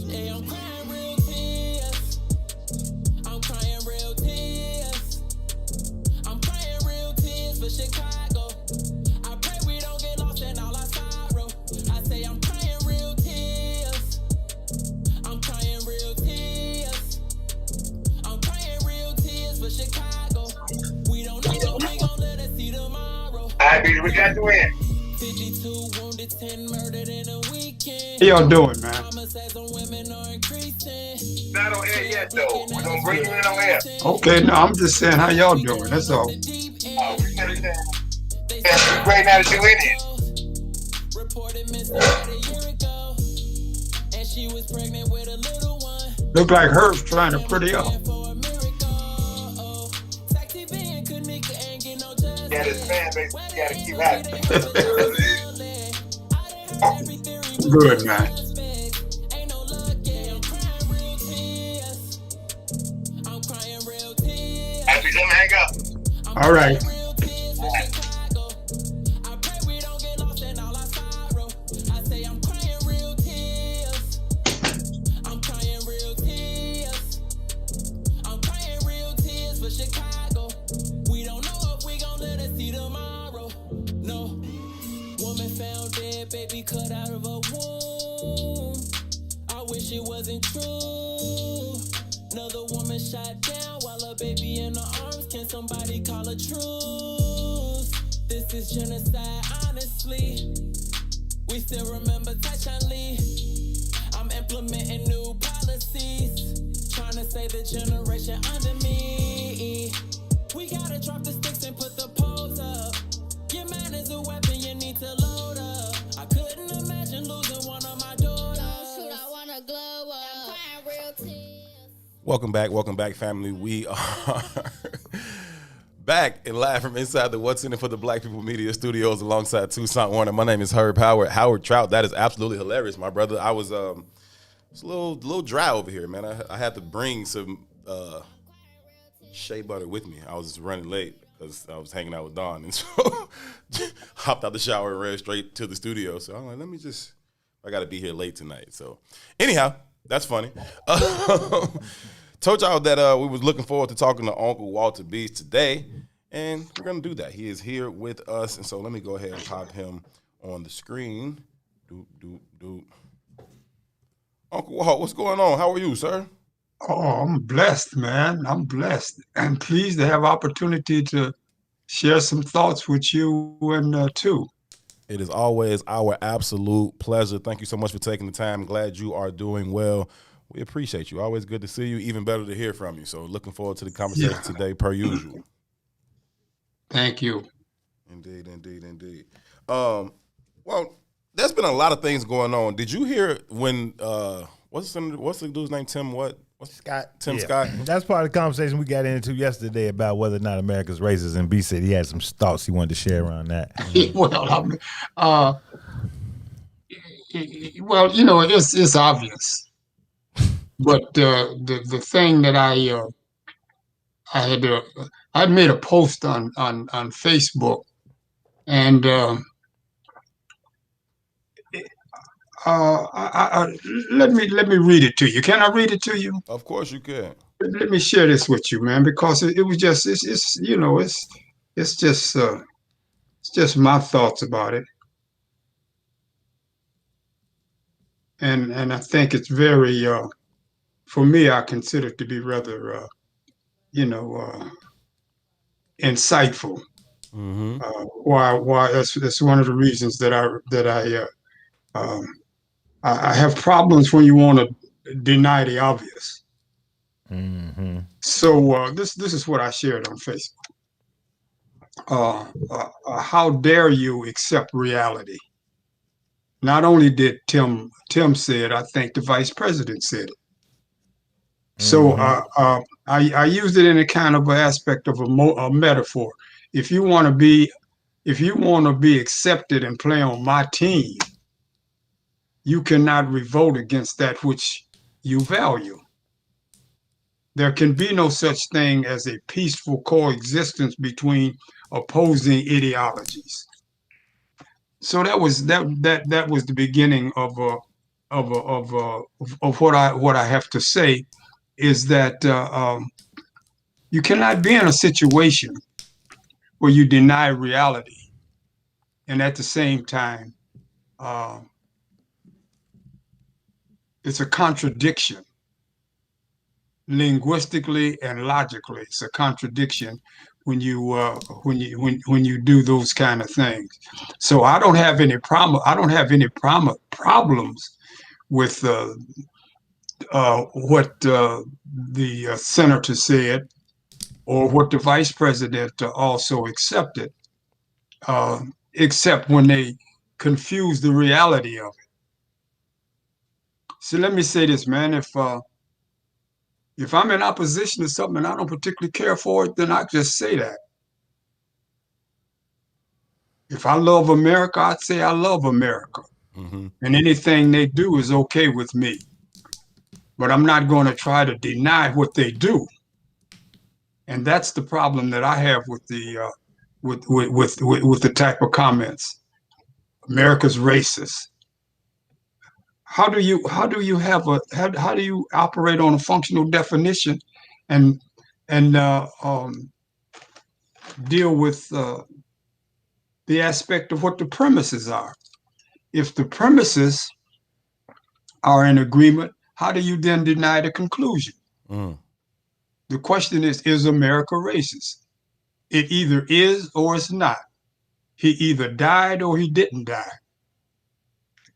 Hey, I'm crying real tears. I'm crying real tears. I'm crying real tears for Chicago. I pray we don't get lost in all our sorrow. I say I'm crying real tears. I'm crying real tears. I'm crying real tears for Chicago. We don't know what we gon' let us see tomorrow. All right, baby, we got to win. 52 wounded, 10 murdered in a week. y'all doing, man? Not on air yet, though. We're gonna bring you in on air. Okay, no, I'm just saying how y'all doing. That's all. We understand. It's great now that you in here. Look like Herb's trying to pretty up. Yeah, this fan base, you gotta keep happening. Good, man. Happy to hang up. All right. Baby cut out of a womb. I wish it wasn't true. Another woman shot down while a baby in her arms. Can somebody call a truce? This is genocide, honestly. We still remember Lee. I'm implementing new policies, trying to save the generation under me. We gotta drop the sticks and put the poles up. Your man is a weapon, you need to load up. I couldn't imagine losing one of my daughters. Shoot, I wanna glow up. I'm crying real tears. Welcome back, family. We are back and live from inside the What's in It for the Black People Media Studios alongside Toussaint Werner. My name is Herb Howard. Howard Trout. That is absolutely hilarious, my brother. I was it's a little dry over here, man. I had to bring some shea butter with me. I was just running late because I was hanging out with Dawn, and so hopped out the shower and ran straight to the studio. So I'm like, I got to be here late tonight. So anyhow, that's funny. Told y'all that we was looking forward to talking to Uncle Walter Beast today, and we're going to do that. He is here with us, and so let me go ahead and pop him on the screen. Doop. Uncle Walt, what's going on? How are you, sir? Oh, I'm blessed, man. I'm blessed and pleased to have opportunity to share some thoughts with you and too. It is always our absolute pleasure. Thank you so much for taking the time. Glad you are doing well. We appreciate you. Always good to see you. Even better to hear from you. So looking forward to the conversation today, per usual. Thank you. Indeed. Well, there's been a lot of things going on. Did you hear when what's the dude's name? Tim Scott. That's part of the conversation we got into yesterday about whether or not America's racist. And B said he had some thoughts he wanted to share around that. Well, you know, it's obvious, but the thing that I had made a post on Facebook, and let me read it to you. Can I read it to you? Of course you can. Let me share this with you, man, because it was just it's just my thoughts about it, and I think it's very for me, I consider it to be rather insightful. Mm-hmm. Why that's one of the reasons that I have problems when you want to deny the obvious. Mm-hmm. So this is what I shared on Facebook. How dare you accept reality? Not only did Tim say it, I think the vice president said it. So I used it in a kind of an aspect of a metaphor. If you want to be accepted and play on my team, you cannot revolt against that which you value. There can be no such thing as a peaceful coexistence between opposing ideologies. So that was the beginning of what I have to say, is that you cannot be in a situation where you deny reality and at the same time it's a contradiction. Linguistically and logically, it's a contradiction when you do those kind of things. So I don't have any problems with what the senator said, or what the vice president also accepted, except when they confuse the reality of it. So let me say this, man. If I'm in opposition to something and I don't particularly care for it, then I just say that. If I love America, I'd say I love America. And anything they do is okay with me. But I'm not going to try to deny what they do. And that's the problem that I have with the with the type of comments. America's racist. How do you operate on a functional definition and deal with the aspect of what the premises are? If the premises are in agreement, how do you then deny the conclusion? The question is America racist? It either is or it's not. He either died or he didn't die.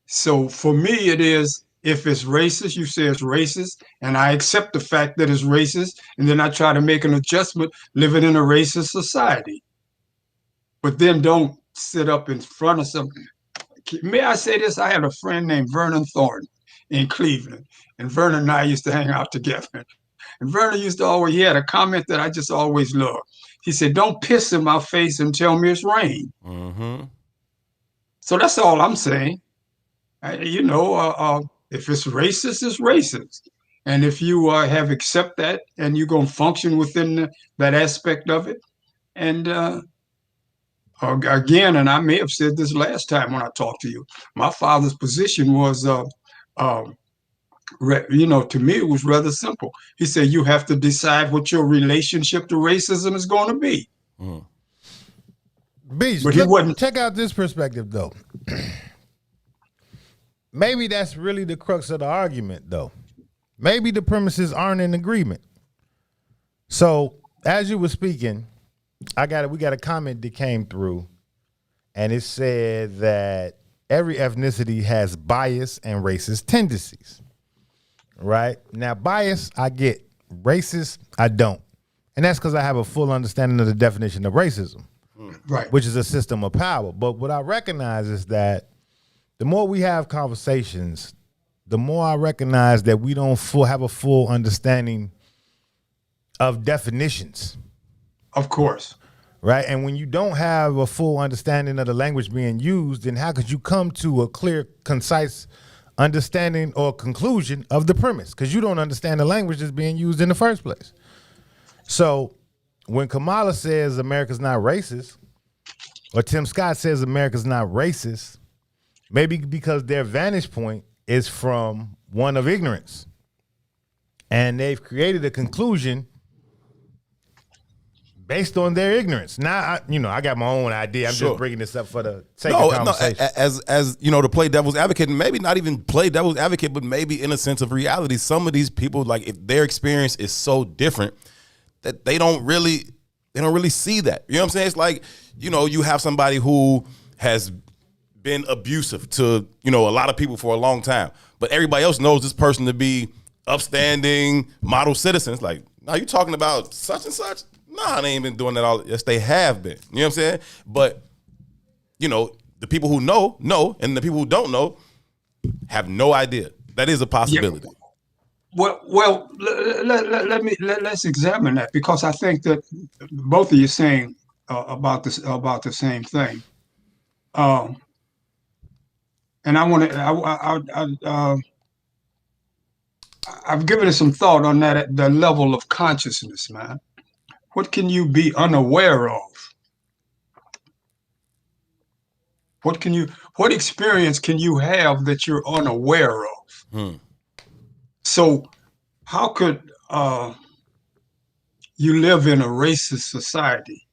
So for me, it is, if it's racist, you say it's racist, and I accept the fact that it's racist, and then I try to make an adjustment living in a racist society. But then don't sit up in front of something. May I say this? I had a friend named Vernon Thornton in Cleveland, and Vernon and I used to hang out together. And Vernon used to always, he had a comment that I just always loved. He said, "Don't piss in my face and tell me it's rain." So that's all I'm saying. If it's racist, it's racist. And if you have accept that and you're going to function within that aspect of it. And again, and I may have said this last time when I talked to you, my father's position was, to me, it was rather simple. He said, you have to decide what your relationship to racism is going to be. Beach, but he wasn't. Check out this perspective, though. Maybe that's really the crux of the argument, though. Maybe the premises aren't in agreement. So, as you were speaking, we got a comment that came through, and it said that every ethnicity has bias and racist tendencies. Right? Now, bias, I get. Racist, I don't. And that's because I have a full understanding of the definition of racism. Right. Which is a system of power. But what I recognize is that the more we have conversations, the more I recognize that we don't have a full understanding of definitions. Of course. Right? And when you don't have a full understanding of the language being used, then how could you come to a clear, concise understanding or conclusion of the premise? Because you don't understand the language that's being used in the first place. So when Kamala says America's not racist, or Tim Scott says America's not racist, maybe because their vantage point is from one of ignorance. And they've created a conclusion based on their ignorance. Now, I got my own idea. I'm just bringing this up for the sake of conversation. As to play devil's advocate, and maybe not even play devil's advocate, but maybe in a sense of reality, some of these people, like, if their experience is so different that they don't really see that. You know what I'm saying? It's like, you have somebody who has been abusive to, a lot of people for a long time, but everybody else knows this person to be upstanding, model citizens. Like, now you talking about such and such? Nah, they ain't been doing that all. Yes, they have been. You know what I'm saying? But, the people who know, and the people who don't know have no idea. That is a possibility. Yeah. Well, let's examine that, because I think that both of you saying about the same thing. And I want to. I've given it some thought on that at the level of consciousness, man. What can you be unaware of? What experience can you have that you're unaware of? So how could you live in a racist society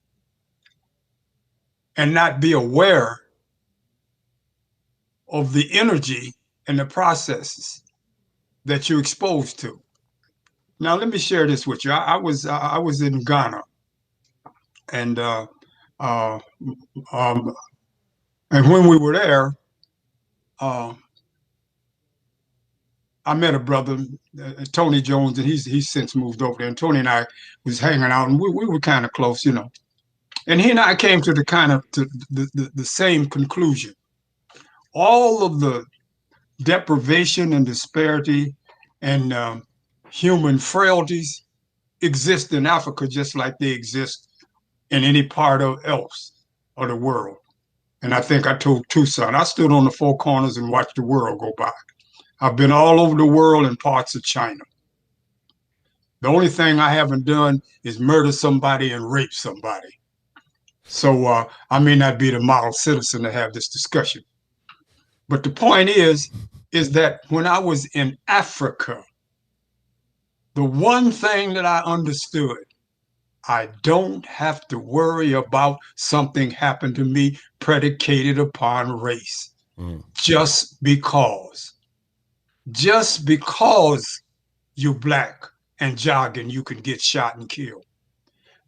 and not be aware of the energy and the processes that you're exposed to? Now, let me share this with you. I was in Ghana, and when we were there, I met a brother, Tony Jones, and he's since moved over there. And Tony and I was hanging out, and we were kind of close, you know. And he and I came to the same conclusion. All of the deprivation and disparity and human frailties exist in Africa just like they exist in any part of else of the world. And I think I told Toussaint, I stood on the four corners and watched the world go by. I've been all over the world in parts of China. The only thing I haven't done is murder somebody and rape somebody. So I may not be the model citizen to have this discussion. But the point is that when I was in Africa, the one thing that I understood, I don't have to worry about something happened to me predicated upon race. Just because you're black and jogging, you can get shot and killed.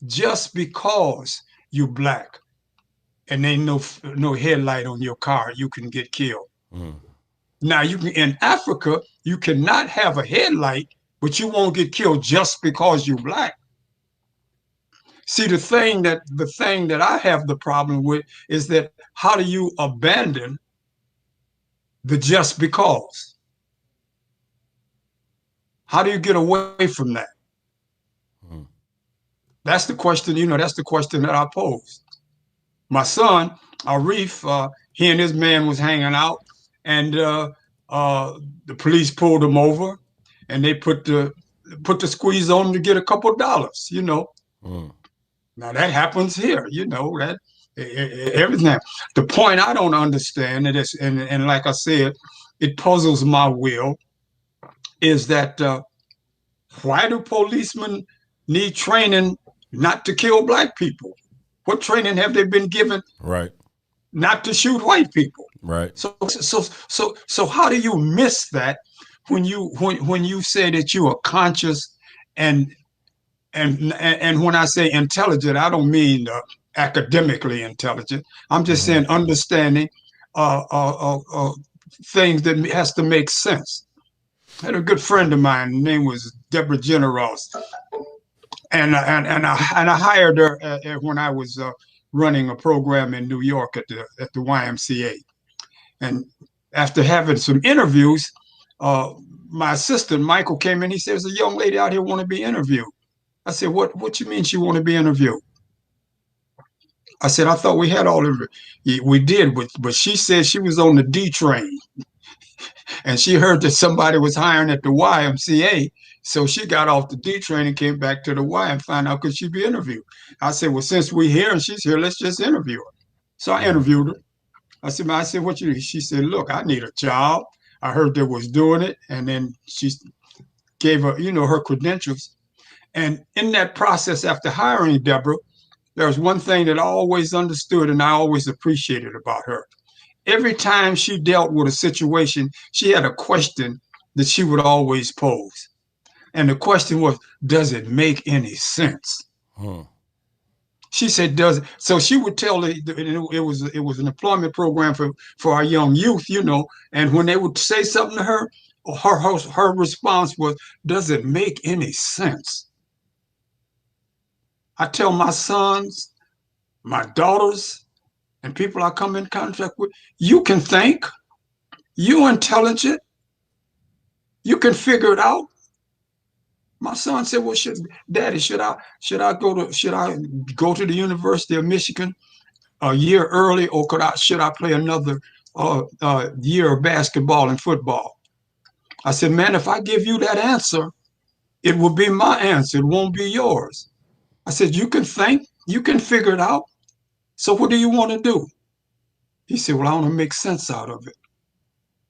Just because you're black and ain't no headlight on your car, you can get killed. Now you can, in Africa, you cannot have a headlight, but you won't get killed just because you're black. See, the thing that I have the problem with is that how do you abandon the just because? How do you get away from that? That's the question, that's the question that I posed. My son, Arif, he and his man was hanging out, and the police pulled him over, and they put the squeeze on him to get a couple dollars, Now that happens here, that everything. The point I don't understand, and like I said, it puzzles my will, is that why do policemen need training not to kill black people? What training have they been given? Right. Not to shoot white people. Right. So how do you miss that when you say that you are conscious and when I say intelligent, I don't mean academically intelligent. I'm just saying understanding things that has to make sense. I had a good friend of mine. Her name was Deborah Generos, and I hired her when I was running a program in New York at the YMCA. And after having some interviews, my assistant Michael came in. He said, "There's a young lady out here want to be interviewed." I said, "What you mean she want to be interviewed?" I said, "I thought we had all of it." We did, but she said she was on the D train. And she heard that somebody was hiring at the YMCA. So she got off the D train and came back to the Y and found out could she be interviewed. I said, "Well, since we're here and she's here, let's just interview her." So I interviewed her. I said, "What you do?" She said, "Look, I need a job. I heard they was doing it." And then she gave her, her credentials. And in that process, after hiring Deborah, there was one thing that I always understood and I always appreciated about her. Every time she dealt with a situation, she had a question that she would always pose. And the question was, does it make any sense? She said, does it? So she would tell it was an employment program for our young youth, and when they would say something to her, her response was, does it make any sense? I tell my sons, my daughters, and people I come in contact with, you can think, you're intelligent, you can figure it out. My son said, "Well, Daddy, should I go to the University of Michigan a year early, or should I play another year of basketball and football?" I said, "Man, if I give you that answer, it will be my answer. It won't be yours." I said, "You can think, you can figure it out. So what do you want to do?" He said, "Well, I want to make sense out of it."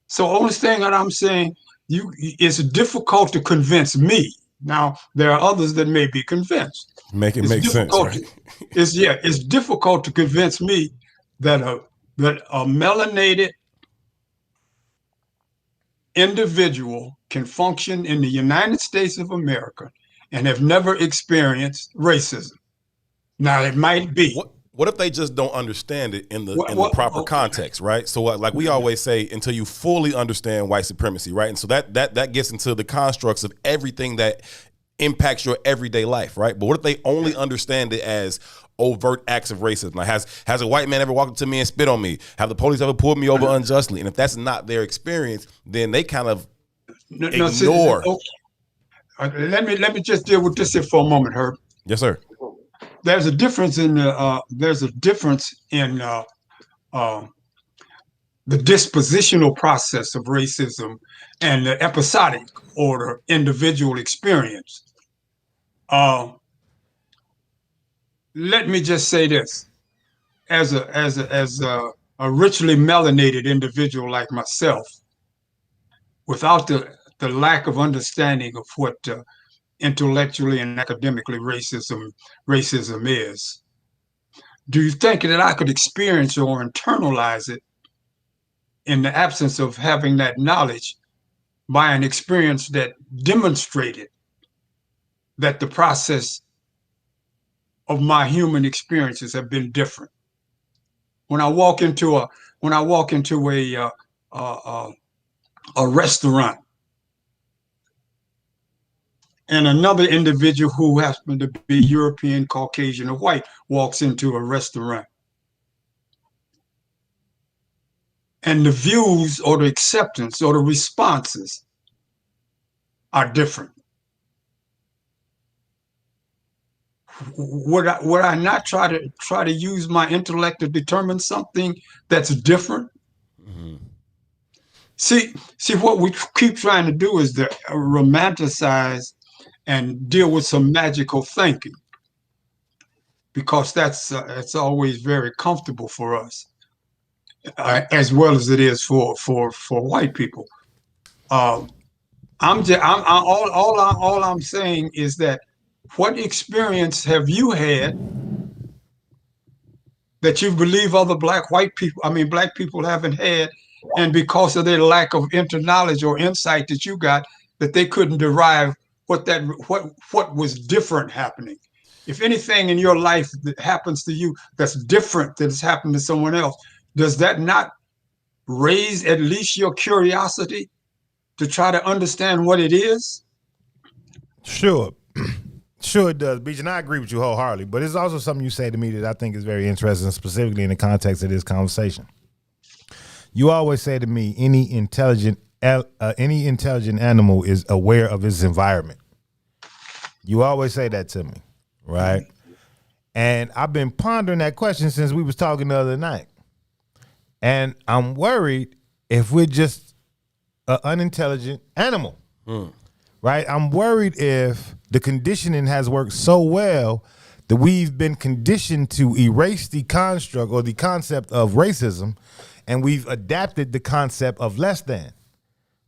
So only thing that I'm saying, it's difficult to convince me. Now, there are others that may be convinced. Make it make sense, right? It's difficult to convince me that a melanated individual can function in the United States of America and have never experienced racism. Now, it might be. What if they just don't understand it in the proper context, right? So like we always say, until you fully understand white supremacy, right? And so that gets into the constructs of everything that impacts your everyday life, right? But what if they only understand it as overt acts of racism? Like, has a white man ever walked up to me and spit on me? Have the police ever pulled me over unjustly? And if that's not their experience, then they kind of ignore. Let me just deal with this here for a moment, Herb. Yes, sir. There's a difference in the dispositional process of racism and the episodic or individual experience. Let me just say this: as a richly melanated individual like myself, without the lack of understanding of what intellectually and academically racism is, do you think that I could experience or internalize it in the absence of having that knowledge by an experience that demonstrated that the process of my human experiences have been different? When I walk into a restaurant, and another individual who happens to be European, Caucasian, or white walks into a restaurant, and the views or the acceptance or the responses are different, would I not try to use my intellect to determine something that's different? Mm-hmm. See, what we keep trying to do is to romanticize and deal with some magical thinking, because it's always very comfortable for us, as well as it is for white people. All I'm saying is that, what experience have you had that you believe other black people haven't had, and because of their lack of knowledge or insight that you got, that they couldn't derive what was different happening? If anything in your life that happens to you that's different that has happened to someone else, does that not raise at least your curiosity to try to understand what it is? Sure. Sure it does, Beach, and I agree with you wholeheartedly. But it's also something you say to me that I think is very interesting, specifically in the context of this conversation. You always say to me, any intelligent animal is aware of its environment. You always say that to me, right? And I've been pondering that question since we was talking the other night. And I'm worried if we're just an unintelligent animal, right? I'm worried if the conditioning has worked so well that we've been conditioned to erase the construct or the concept of racism, and we've adapted the concept of less than,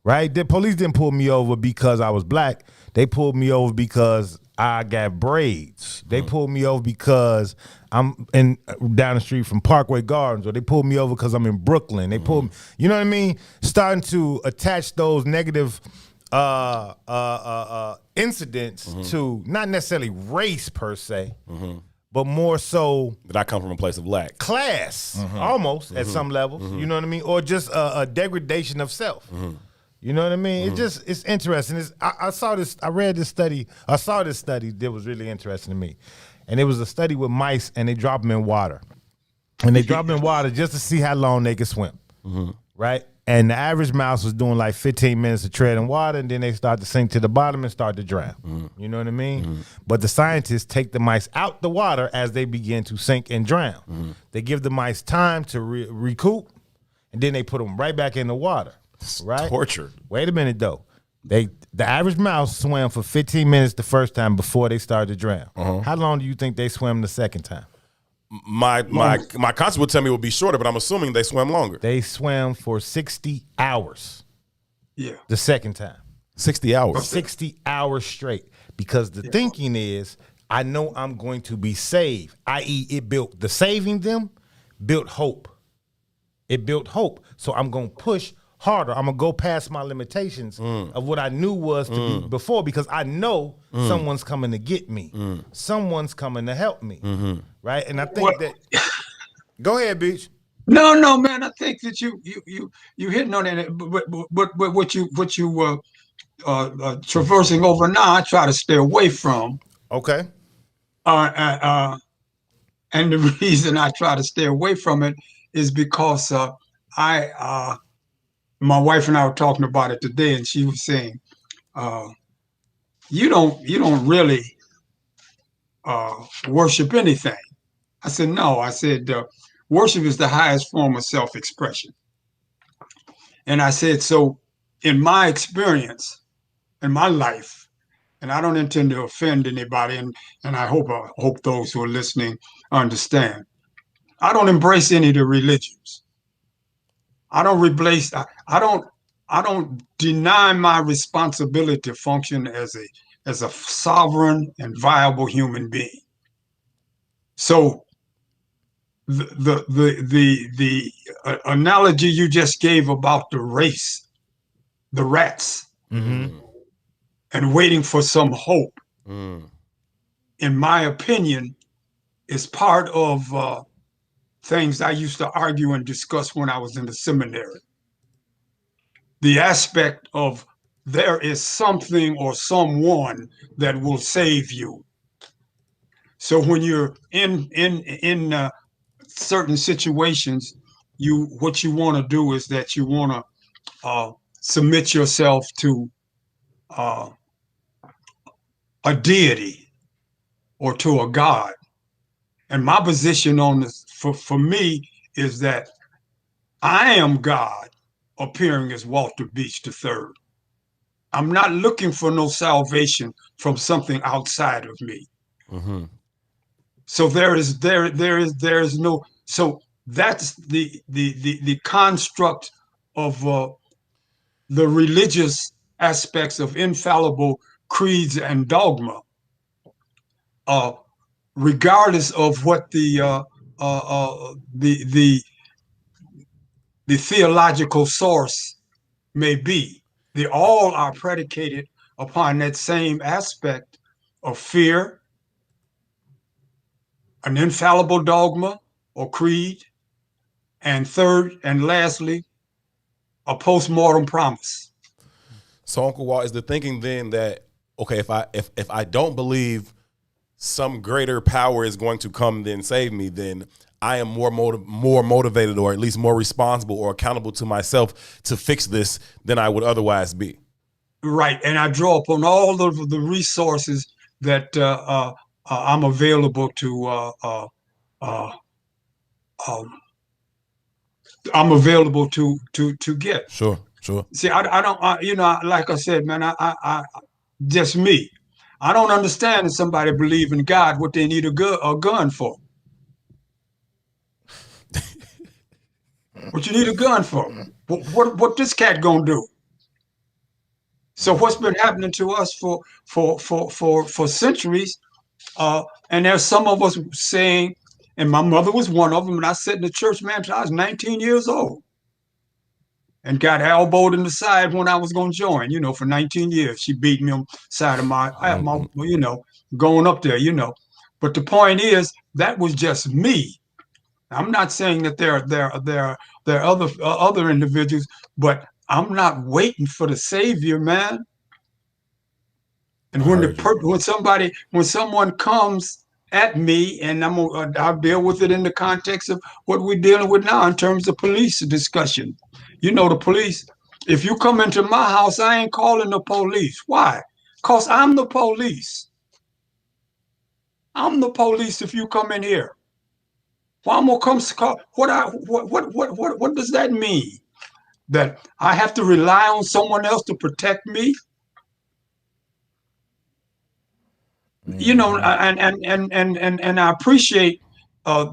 right? The police didn't pull me over because I was black. They pulled me over because I got braids. They pulled me over because I'm down the street from Parkway Gardens, or they pulled me over because I'm in Brooklyn. They pulled me, you know what I mean? Starting to attach those negative incidents to not necessarily race per se, but more so that I come from a place of lack, class, almost at some levels. You know what I mean, or just a degradation of self. You know what I mean? It's interesting. I saw this study that was really interesting to me, and it was a study with mice, and they drop them in water, and they drop them in water just to see how long they could swim, right? And the average mouse was doing like 15 minutes of treading water, and then they start to sink to the bottom and start to drown. You know what I mean? But the scientists take the mice out the water as they begin to sink and drown. They give the mice time to recoup, and then they put them right back in the water. Right? Torture. Wait a minute though. The average mouse swam for 15 minutes the first time before they started to drown. How long do you think they swam the second time? My concept would tell me it would be shorter, but I'm assuming they swam longer. They swam for 60 hours. Yeah. The second time. 60 hours. 60 hours straight. Because the thinking is, I know I'm going to be saved. I.e., it built saving them built hope. It built hope. So I'm going to push harder. I'm gonna go past my limitations of what I knew was to be before, because I know someone's coming to get me. Someone's coming to help me. Right? And I think that go ahead, Beach. No, man. I think that you hitting on it, but what you traversing over now, I try to stay away from. Okay. And the reason I try to stay away from it is because my wife and I were talking about it today, and she was saying, you don't really worship anything. I said, no. I said, worship is the highest form of self-expression. And I said, so in my experience, in my life, and I don't intend to offend anybody, and I hope those who are listening understand, I don't embrace any of the religions. I don't deny my responsibility to function as a sovereign and viable human being. So the analogy you just gave about the race, the rats, and waiting for some hope, in my opinion, is part of things I used to argue and discuss when I was in the seminary. The aspect of there is something or someone that will save you. So when you're in certain situations, what you want to do is that you want to submit yourself to a deity or to a god. And my position on this, for me, is that I am God appearing as Walter Beach III. I'm not looking for no salvation from something outside of me. So there is no. So that's the construct of the religious aspects of infallible creeds and dogma. Regardless of what the theological source may be, they all are predicated upon that same aspect of fear, an infallible dogma or creed, and third and lastly, a post-mortem promise. So, Uncle Walt, is the thinking then that, okay, if I don't believe some greater power is going to come then save me, then I am more motivated, or at least more responsible or accountable to myself to fix this than I would otherwise be. Right, and I draw upon all of the resources that I'm available to. I'm available to get. Sure. See, I don't, like I said, man, I just me. I don't understand if somebody believe in God, what they need a gun for. What you need a gun for? What this cat gonna do? So what's been happening to us for centuries? And there's some of us saying, and my mother was one of them, and I sat in the church, man, till I was 19 years old, and got elbowed in the side when I was going to join. For 19 years, she beat me on the side of my going up there. But the point is, that was just me. I'm not saying that there are other individuals, but I'm not waiting for the Savior, man. And when someone comes at me, and I'll deal with it in the context of what we're dealing with now in terms of police discussion. The police, if you come into my house, I ain't calling the police. Why? Because I'm the police. I'm the police if you come in here. Well, I'm gonna come call. What does that mean? That I have to rely on someone else to protect me? And I appreciate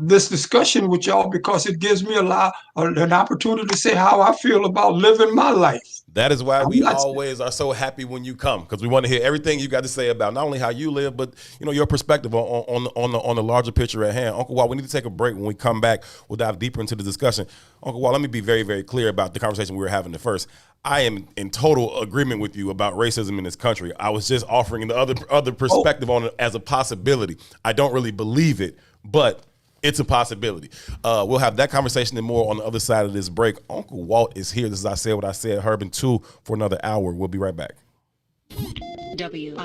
this discussion with y'all because it gives me an opportunity to say how I feel about living my life. That is why we always are so happy when you come, because we want to hear everything you got to say about not only how you live, but your perspective on the larger picture at hand. Uncle Walt, we need to take a break. When we come back, we'll dive deeper into the discussion. Uncle Walt, let me be very, very clear about the conversation we were having at first. I am in total agreement with you about racism in this country. I was just offering the other perspective on it as a possibility. I don't really believe it, but it's a possibility. We'll have that conversation and more on the other side of this break. Uncle Walt is here. This is I Said What I Said, Herb and 2 for another hour. We'll be right back. WIIFTBP.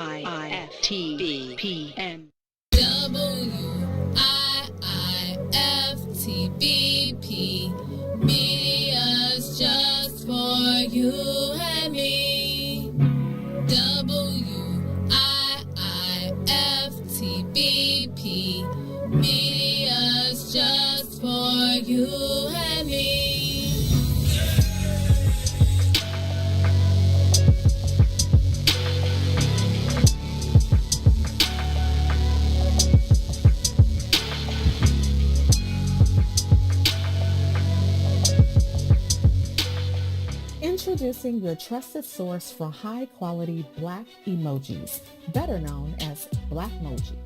WIIFTBP. Media's just for you and me. WIIFTBP. Media's just for you and me. Introducing your trusted source for high-quality Black emojis, better known as Blackmoji.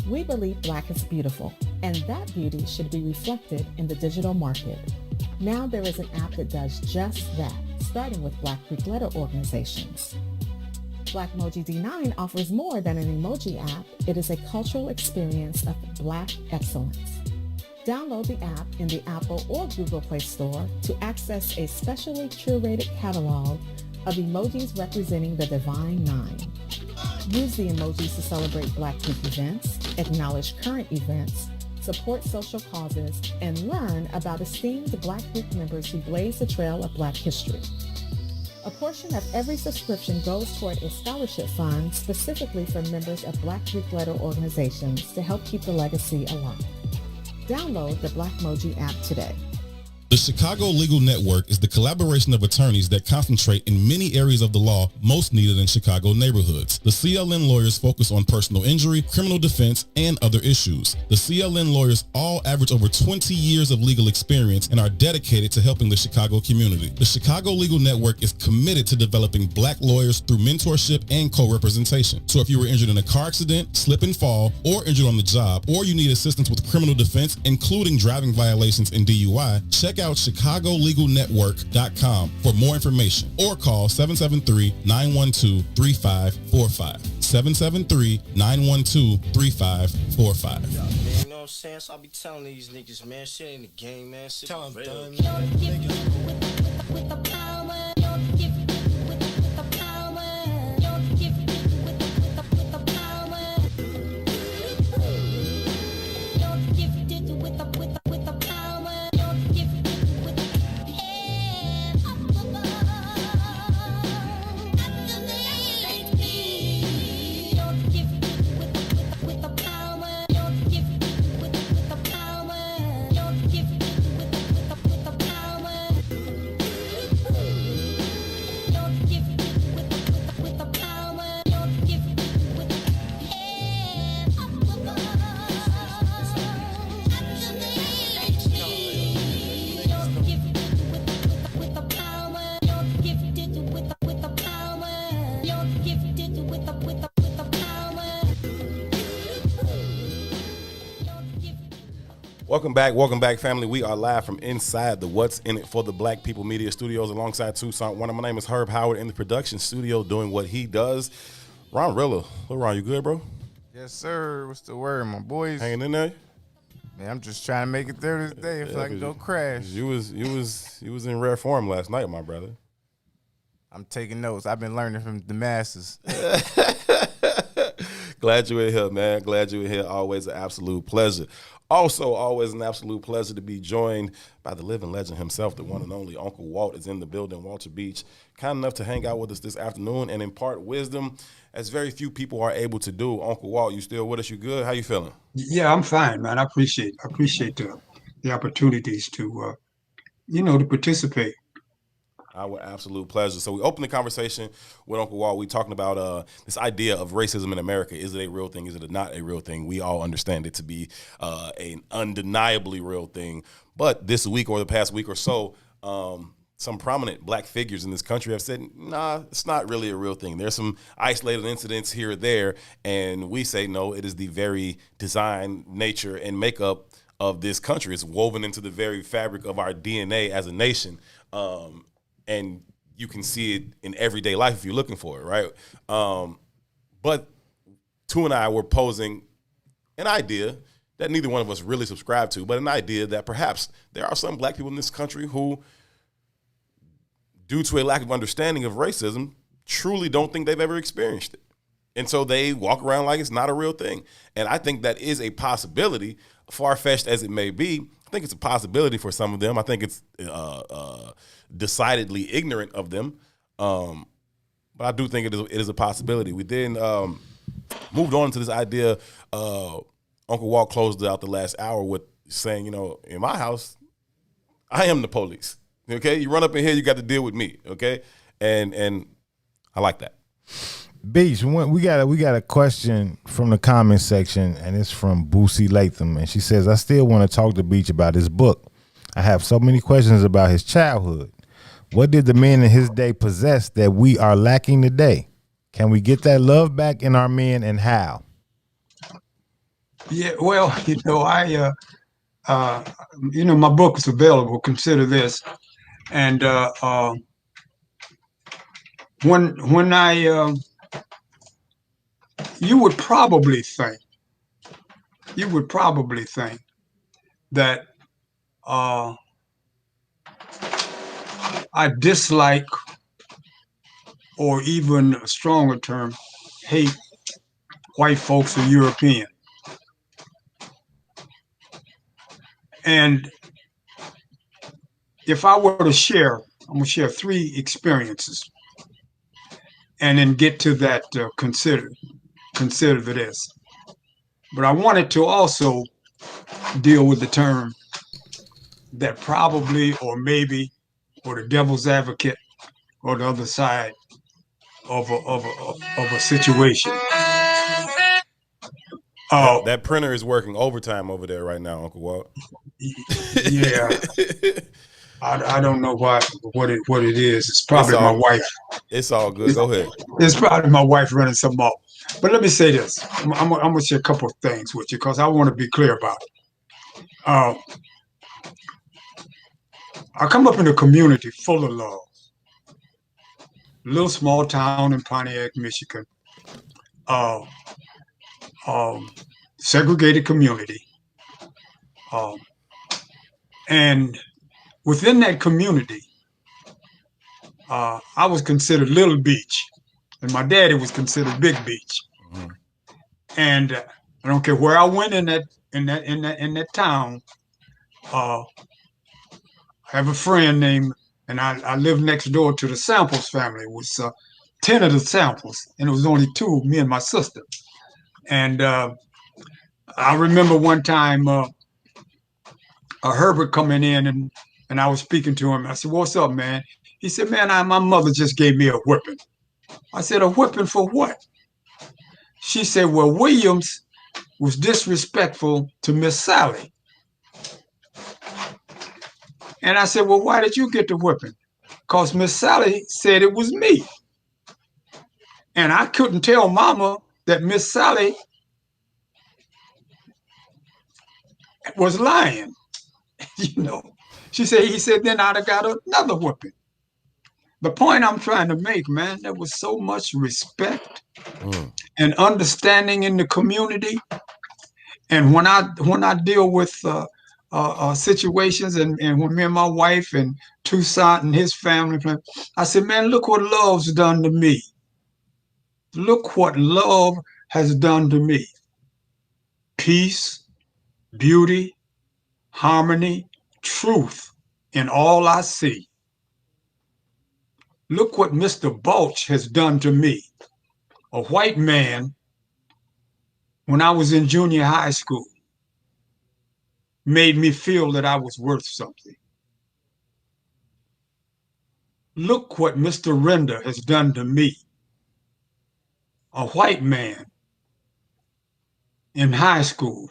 We believe Black is beautiful, and that beauty should be reflected in the digital market. Now there is an app that does just that, starting with Black Greek letter organizations. Blackmoji D9 offers more than an emoji app. It is a cultural experience of Black excellence. Download the app in the Apple or Google Play Store to access a specially curated catalog of emojis representing the Divine Nine. Use the emojis to celebrate Black Greek events, acknowledge current events, support social causes, and learn about esteemed Black Greek members who blaze the trail of Black history. A portion of every subscription goes toward a scholarship fund specifically for members of Black Greek letter organizations to help keep the legacy alive. Download the Blackmoji app today. The Chicago Legal Network is the collaboration of attorneys that concentrate in many areas of the law most needed in Chicago neighborhoods. The CLN lawyers focus on personal injury, criminal defense, and other issues. The CLN lawyers all average over 20 years of legal experience and are dedicated to helping the Chicago community. The Chicago Legal Network is committed to developing Black lawyers through mentorship and co-representation. So if you were injured in a car accident, slip and fall, or injured on the job, or you need assistance with criminal defense, including driving violations and DUI, check out ChicagoLegalNetwork.com for more information or call 773-912-3545. 773-912-3545. Man, you know what I'm saying? So I be telling these niggas, man, shit ain't the game, man. Shit tell them, man. With the power, Welcome back, family. We are live from inside the What's in It for the Black People Media Studios alongside Toussaint Werner. My name is Herb Howard in the production studio doing what he does. Ron Rilla. What, Ron, you good, bro? Yes, sir. What's the word, my boys? Hanging in there? Man, I'm just trying to make it through this day if I can go crash. You was in rare form last night, my brother. I'm taking notes. I've been learning from the masses. Glad you in here, man. Glad you in here. Always an absolute pleasure. Also, always an absolute pleasure to be joined by the living legend himself, the one and only Uncle Walt is in the building. Walter Beach, kind enough to hang out with us this afternoon and impart wisdom as very few people are able to do. Uncle Walt, you still with us? You good? How you feeling? Yeah, I'm fine, man. I appreciate the opportunities to, to participate. Our absolute pleasure. So we opened the conversation with Uncle Walt. We talking about this idea of racism in America. Is it a real thing? Is it not a real thing? We all understand it to be an undeniably real thing. But this week or the past week or so, some prominent black figures in this country have said, nah, it's not really a real thing. There's some isolated incidents here or there. And we say, no, it is the very design, nature, and makeup of this country. It's woven into the very fabric of our DNA as a nation. And you can see it in everyday life if you're looking for it, right? But Tu and I were posing an idea that neither one of us really subscribe to, but an idea that perhaps there are some black people in this country who, due to a lack of understanding of racism, truly don't think they've ever experienced it. And so they walk around like it's not a real thing. And I think that is a possibility, far-fetched as it may be. I think it's a possibility for some of them. I think it's decidedly ignorant of them. But I do think it is a possibility. We then moved on to this idea. Uncle Walt closed out the last hour with saying, in my house, I am the police. Okay, you run up in here, you got to deal with me. Okay, and I like that. Beach, we got a question from the comment section, and it's from Boosie Latham, and she says, I still want to talk to Beach about his book. I have so many questions about his childhood. What did the men in his day possess that we are lacking today? Can we get that love back in our men, and how? Yeah, well, my book is available. Consider this. And when I you would probably think that I dislike, or even a stronger term, hate white folks or European. And if I were to share, I'm going to share 3 experiences and then get to that consider this. But I wanted to also deal with the term that probably, or maybe, or the devil's advocate, or the other side of a situation. That printer is working overtime over there right now, Uncle Walt. Yeah. I don't know what it is. It's probably my wife. It's all good. Go ahead. It's probably my wife running something off. But let me say this. I'm going to share a couple of things with you because I want to be clear about it. I come up in a community full of love. A little small town in Pontiac, Michigan. Segregated community. And within that community, I was considered Little Beach, and my daddy was considered Big Beach. Mm-hmm. And I don't care where I went in that town. I have a friend named, and I lived next door to the Samples family. It was 10 of the Samples, and it was only 2, me and my sister. And I remember one time Herbert coming in, and I was speaking to him. I said, "What's up, man?" He said, "Man, my mother just gave me a whipping." I said, "A whipping for what?" She said, "Well, Williams was disrespectful to Miss Sally." And I said, "Well, why did you get the whipping?" "Because Miss Sally said it was me." And I couldn't tell Mama that Miss Sally was lying. He said, then I'd have got another whooping. The point I'm trying to make, man, there was so much respect and understanding in the community. And when I deal with situations, and when me and my wife and Toussaint and his family, I said, man, look what love's done to me. Look what love has done to me. Peace, beauty, harmony, truth in all I see. Look what Mr. Balch has done to me. A white man, when I was in junior high school, made me feel that I was worth something. Look what Mr. Render has done to me, a white man in high school.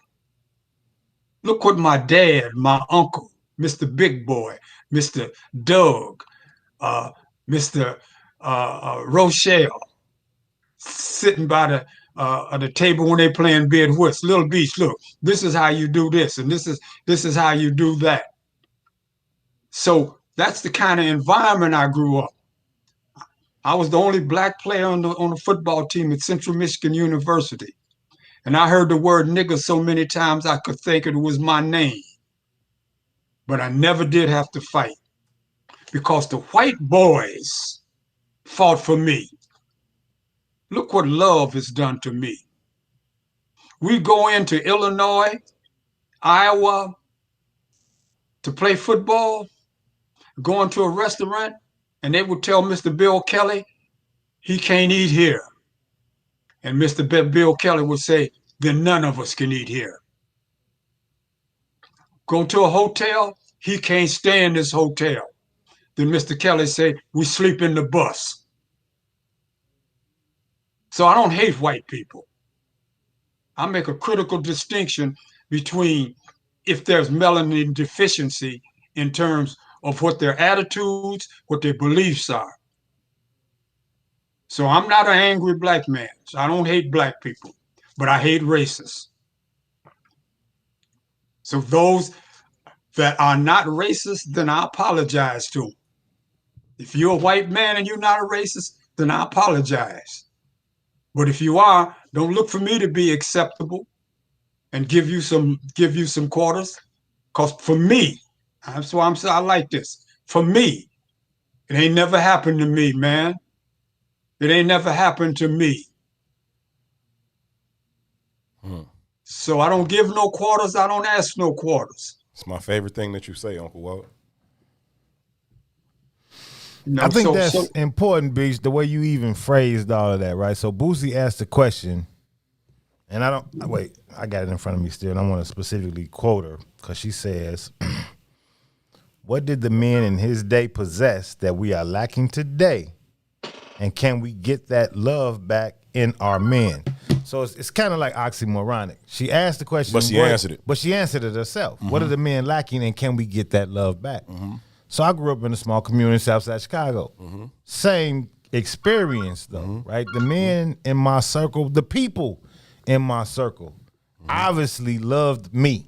Look what my dad, my uncle, Mr. Big Boy, Mr. Doug, Mr. Rochelle, sitting by the table when they playing bed whist. Little Beach, look, this is how you do this, and this is how you do that. So that's the kind of environment I grew up. I was the only black player on the football team at Central Michigan University. And I heard the word nigger so many times I could think it was my name. But I never did have to fight because the white boys fought for me. Look what love has done to me. We go into Illinois, Iowa to play football, go into a restaurant, and they would tell Mr. Bill Kelly, he can't eat here. And Mr. Bill Kelly would say, then none of us can eat here. Go to a hotel, he can't stay in this hotel. Then Mr. Kelly say, we sleep in the bus. So I don't hate white people. I make a critical distinction between if there's melanin deficiency in terms of what their attitudes, what their beliefs are. So I'm not an angry black man. So I don't hate black people, but I hate racists. So those that are not racist, then I apologize to them. If you're a white man and you're not a racist, then I apologize. But if you are, don't look for me to be acceptable and give you some quarters. Because for me, that's why I like this. For me, it ain't never happened to me, man. It ain't never happened to me. So I don't give no quarters. I don't ask no quarters. It's my favorite thing that you say, Uncle Walt. You know, I think that's important, Beach, the way you even phrased all of that, right? So Boosie asked the question, and I got it in front of me still, and I want to specifically quote her, because she says, what did the men in his day possess that we are lacking today? And can we get that love back in our men? So it's kind of like oxymoronic. She asked the question, but she answered it. But she answered it herself. What are the men lacking, and can we get that love back? So I grew up in a small community in Southside Chicago. Same experience, though, right? The men in my circle, the people in my circle, obviously loved me.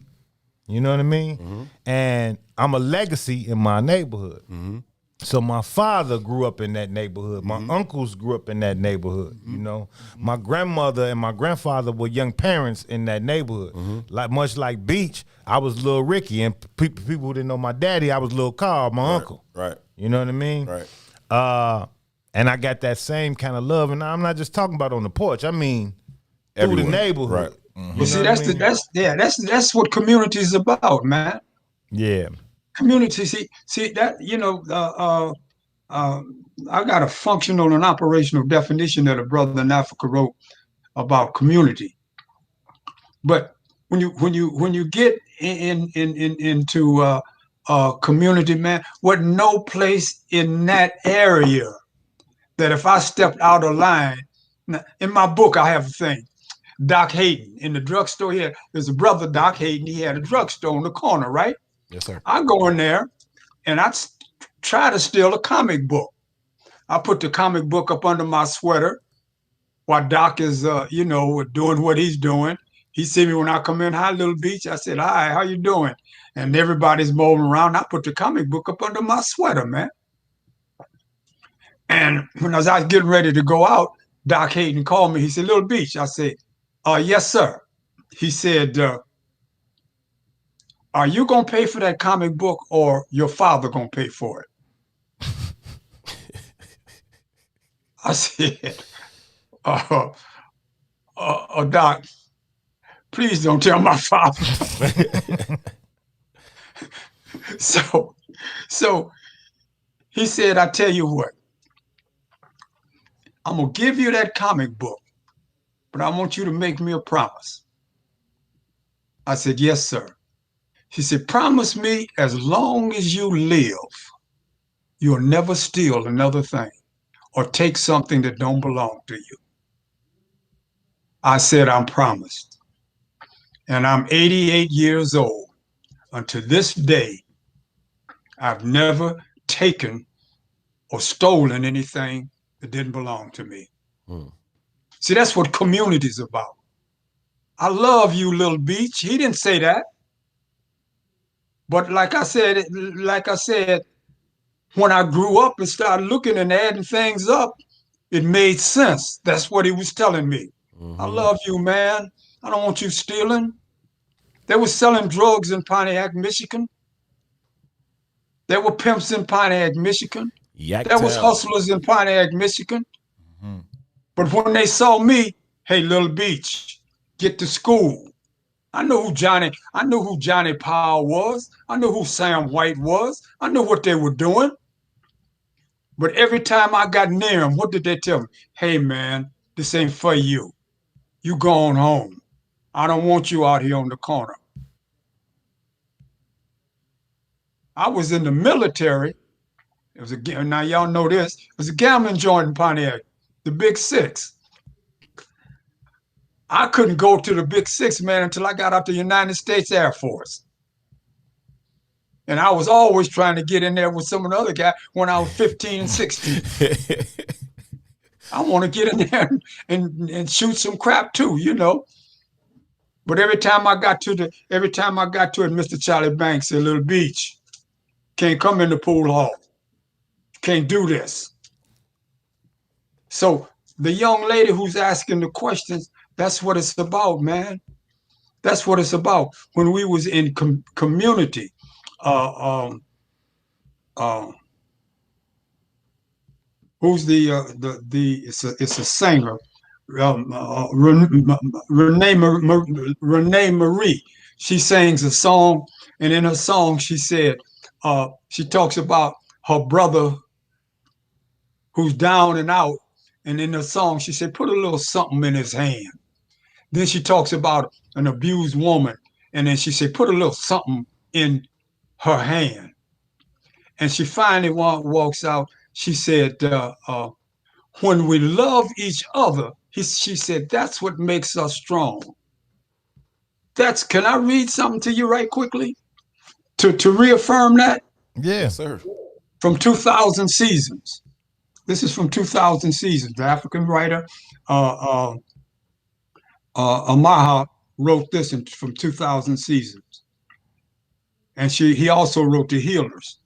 You know what I mean? And I'm a legacy in my neighborhood. So my father grew up in that neighborhood. My uncles grew up in that neighborhood. You know, my grandmother and my grandfather were young parents in that neighborhood. Much like Beach, I was little Ricky, and people who didn't know my daddy, I was little Carl, my uncle. Right. You know what I mean? Right. And I got that same kind of love, and I'm not just talking about on the porch. I mean, everywhere. Through the neighborhood. Right. Well, see, that's what community is about, man. Yeah. Community, see that, you know, I got a functional and operational definition that a brother in Africa wrote about community. But when you get into community, man, what no place in that area that if I stepped out of line. In my book, I have a thing. Doc Hayden in the drugstore here. There's a brother, Doc Hayden. He had a drugstore on the corner, right? Yes, sir. I go in there and I try to steal a comic book. I put the comic book up under my sweater while Doc is, doing what he's doing. He see me when I come in. Hi, Little Beach. I said, hi, how you doing? And everybody's mowing around. I put the comic book up under my sweater, man. And when I was getting ready to go out, Doc Hayden called me. He said, Little Beach. I said, yes, sir. He said, are you going to pay for that comic book or your father going to pay for it? I said, Doc, please don't tell my father. So he said, I tell you what, I'm going to give you that comic book, but I want you to make me a promise. I said, yes, sir. He said, promise me as long as you live, you'll never steal another thing or take something that don't belong to you. I said, I'm promised. And I'm 88 years old. Until this day, I've never taken or stolen anything that didn't belong to me. See, that's what community is about. I love you, Little Beach. He didn't say that. But like I said, when I grew up and started looking and adding things up, it made sense. That's what he was telling me. I love you, man. I don't want you stealing. They were selling drugs in Pontiac, Michigan. There were pimps in Pontiac, Michigan. There was hustlers in Pontiac, Michigan. But when they saw me, hey, Little Beach, get to school. I knew who Johnny Powell was. I knew who Sam White was. I knew what they were doing. But every time I got near them, what did they tell me? Hey, man, this ain't for you. You going home. I don't want you out here on the corner. I was in the military. Now y'all know this. It was a gambling joint in Pontiac, the Big Six. I couldn't go to the Big Six, man, until I got out the United States Air Force. And I was always trying to get in there with some of the other guys when I was 15 and 16. I want to get in there and shoot some crap too, you know. But every time I got to it, Mr. Charlie Banks said, Little Beach, can't come in the pool hall. Can't do this. So the young lady who's asking the questions, that's what it's about, man. That's what it's about. When we was in community, who's it's a singer, Renee Marie. She sings a song, and in her song she said, she talks about her brother who's down and out, and in the song she said, put a little something in his hand. Then she talks about an abused woman, and then she said, put a little something in her hand. And she finally walks out. She said, when we love each other, she said, that's what makes us strong. Can I read something to you right quickly to reaffirm that? Yeah, sir. From 2000 Seasons. This is from 2000 Seasons. The African writer, Amaha, wrote this from 2000 Seasons. And he also wrote The Healers.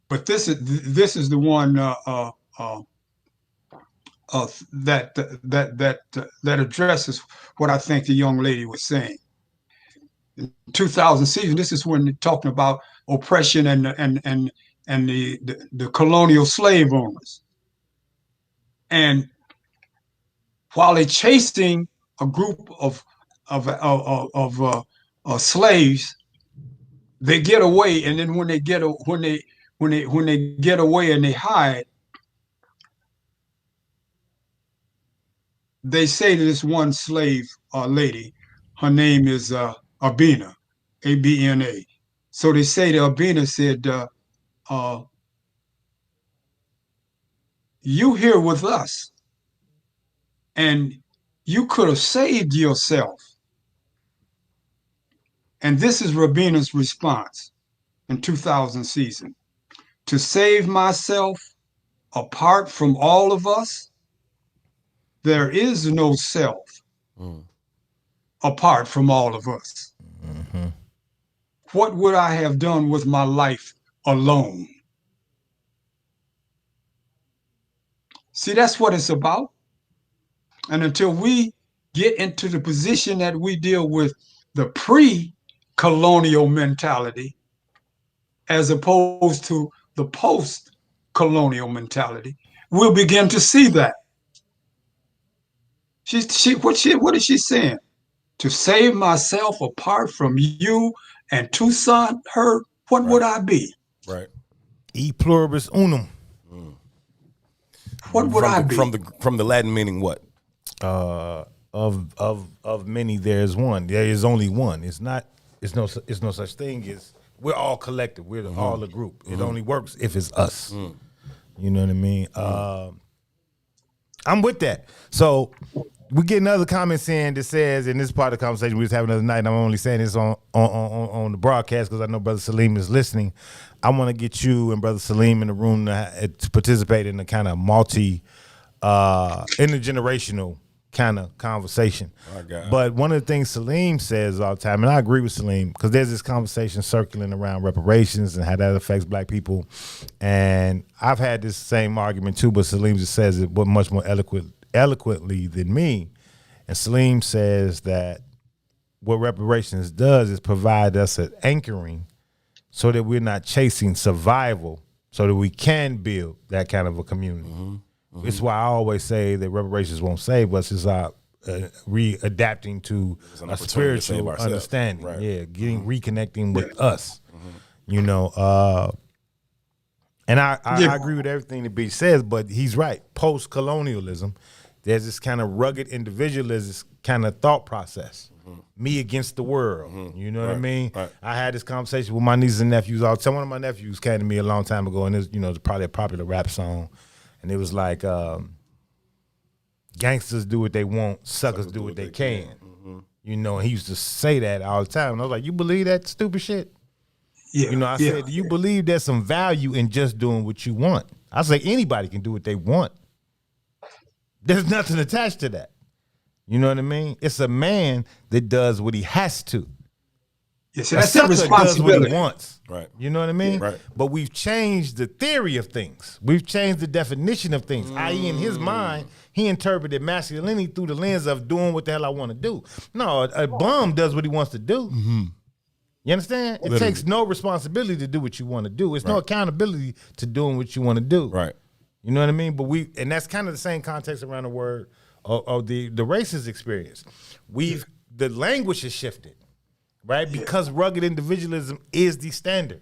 But this is the one that addresses what I think the young lady was saying. In 2000 Seasons, this is when they're talking about oppression and the colonial slave owners. And while they're chasing a group of slaves, they get away, and then when they get away and they hide, they say to this one slave lady, her name is Abina, A-B-N-A. So they say to Abina, said, you here with us, and you could have saved yourself. And this is Rabina's response in 2000 Season. To save myself apart from all of us, there is no self apart from all of us. Mm-hmm. What would I have done with my life alone? See, that's what it's about. And until we get into the position that we deal with the pre-colonial mentality as opposed to the post-colonial mentality, we'll begin to see that. What is she saying? To save myself apart from you and Toussaint, what would I be? Right. E pluribus unum. What would I be? From the Latin meaning what? Of many there is one. There is only one. It's no such thing as We're all collective. We're all a group. It only works if it's us. You know what I mean? I'm with that. So we get another comment saying that says, in this part of the conversation we was having the other night, and I'm only saying this on the broadcast because I know Brother Salim is listening. I want to get you and Brother Salim in the room to participate in a kind of intergenerational kind of conversation. But one of the things Salim says all the time, and I agree with Salim, because there's this conversation circling around reparations and how that affects black people. And I've had this same argument too, but Salim just says it much more eloquently than me. And Salim says that what reparations does is provide us an anchoring so that we're not chasing survival, so that we can build that kind of a community. It's why I always say that reparations won't save us. It's our readapting to a spiritual understanding. Right. Yeah, reconnecting with us. You know, and I agree with everything that B says, but he's right. Post-colonialism, there's this kind of rugged individualist kind of thought process. Me against the world. You know what I mean? Right. I had this conversation with my nieces and nephews. One of my nephews came to me a long time ago, and it's probably a popular rap song. And it was like, gangsters do what they want, suckers do what they can. You know, and he used to say that all the time. And I was like, you believe that stupid shit? Yeah. You know, I said, do you believe there's some value in just doing what you want? I say anybody can do what they want. There's nothing attached to that. You know what I mean? It's a man that does what he has to. Yes, that's a responsibility. Does what he wants. Right. You know what I mean? Right. But we've changed the theory of things. We've changed the definition of things. I.e., in his mind, he interpreted masculinity through the lens of doing what the hell I want to do. No, a bum does what he wants to do. You understand? It takes no responsibility to do what you want to do. It's no accountability to doing what you want to do. Right. You know what I mean? But and that's kind of the same context around the word of the racist experience. The language has shifted. Right, because rugged individualism is the standard.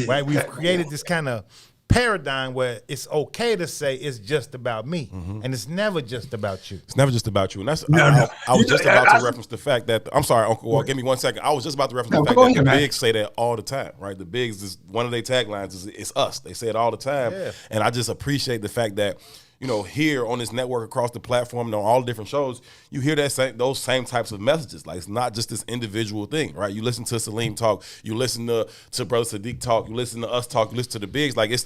Right, we've created this kind of paradigm where it's okay to say it's just about me, and it's never just about you. It's never just about you, and that's I was just about to reference the fact that I'm sorry, Uncle Walt. Give me 1 second. I was just about to reference the fact that the Bigs say that all the time. Right, the Bigs is one of their taglines is "It's us." They say it all the time, and I just appreciate the fact that, you know, here on this network across the platform and on all the different shows, you hear those same types of messages. Like, it's not just this individual thing, right? You listen to Salim talk, you listen to Brother Sadiq talk, you listen to us talk, you listen to the Bigs. Like, it's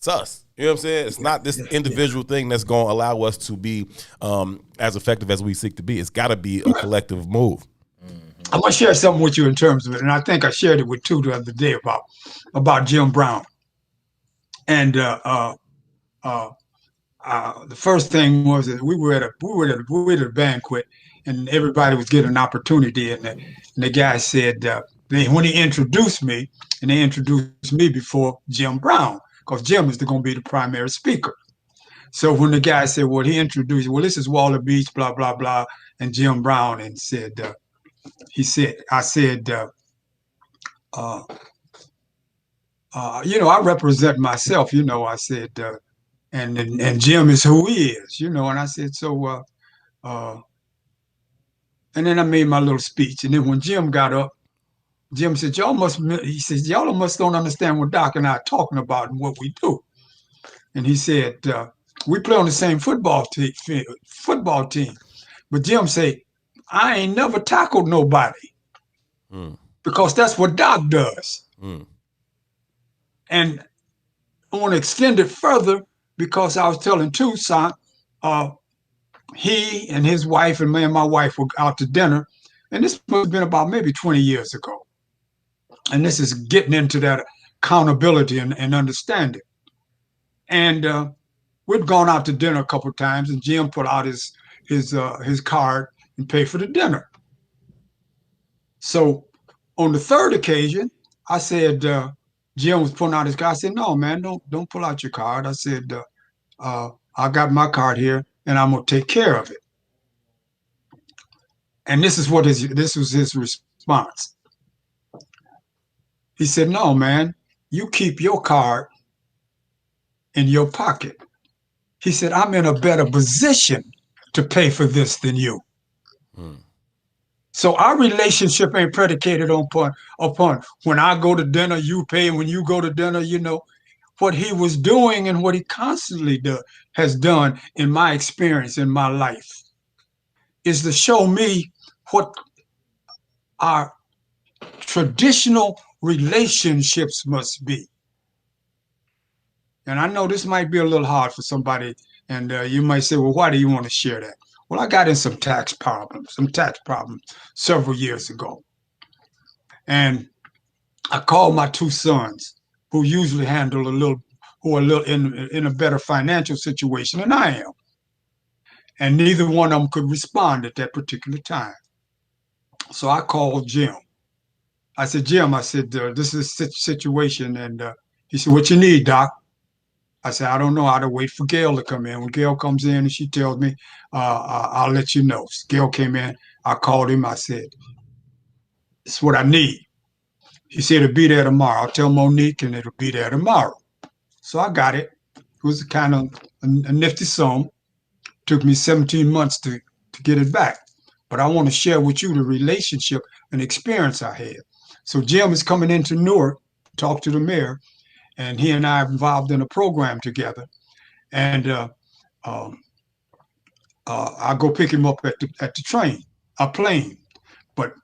us. You know what I'm saying? It's not this individual thing that's going to allow us to be as effective as we seek to be. It's got to be a collective move. I want to share something with you in terms of it, and I think I shared it with Tu the other day about Jim Brown. And the first thing was that we were at a banquet, and everybody was getting an opportunity. And the guy said, when he introduced me, and they introduced me before Jim Brown, because Jim is going to be the primary speaker. So when the guy said, he introduced, this is Walter Beach, blah, blah, blah, and Jim Brown, and said, I represent myself, I said, and Jim is who he is, and I said, so, and then I made my little speech. And then when Jim got up, Jim said, y'all must don't understand what Doc and I are talking about and what we do. And he said, we play on the same football team. But Jim said, I ain't never tackled nobody because that's what Doc does. And I want to extend it further, because I was telling Toussaint, he and his wife and me and my wife were out to dinner, and this must have been about maybe 20 years ago. And this is getting into that accountability and understanding. And we'd gone out to dinner a couple of times, and Jim put out his card and paid for the dinner. So on the third occasion, I said, Jim was pulling out his card. I said, no, man, don't pull out your card. I said, I got my card here, and I'm gonna take care of it. And this was his response. He said, no, man, you keep your card in your pocket. He said, I'm in a better position to pay for this than you. So our relationship ain't predicated upon when I go to dinner, you pay, and when you go to dinner, what he was doing and what he constantly has done in my experience in my life is to show me what our traditional relationships must be. And I know this might be a little hard for somebody, and you might say, well, why do you want to share that? Well, I got in some tax problems several years ago. And I called my two sons, who usually handle who are a little in a better financial situation than I am. And neither one of them could respond at that particular time. So I called Jim. I said, Jim, this is a situation. And he said, what you need, Doc? I said, I don't know. I'll wait for Gail to come in. When Gail comes in and she tells me, I'll let you know. So Gail came in. I called him. I said, this is what I need. He said, it'll be there tomorrow. I'll tell Monique and it'll be there tomorrow. So I got it. It was kind of a nifty sum. Took me 17 months to get it back. But I want to share with you the relationship and experience I had. So Jim is coming into Newark, talk to the mayor, and he and I are involved in a program together. And I go pick him up at the plane. But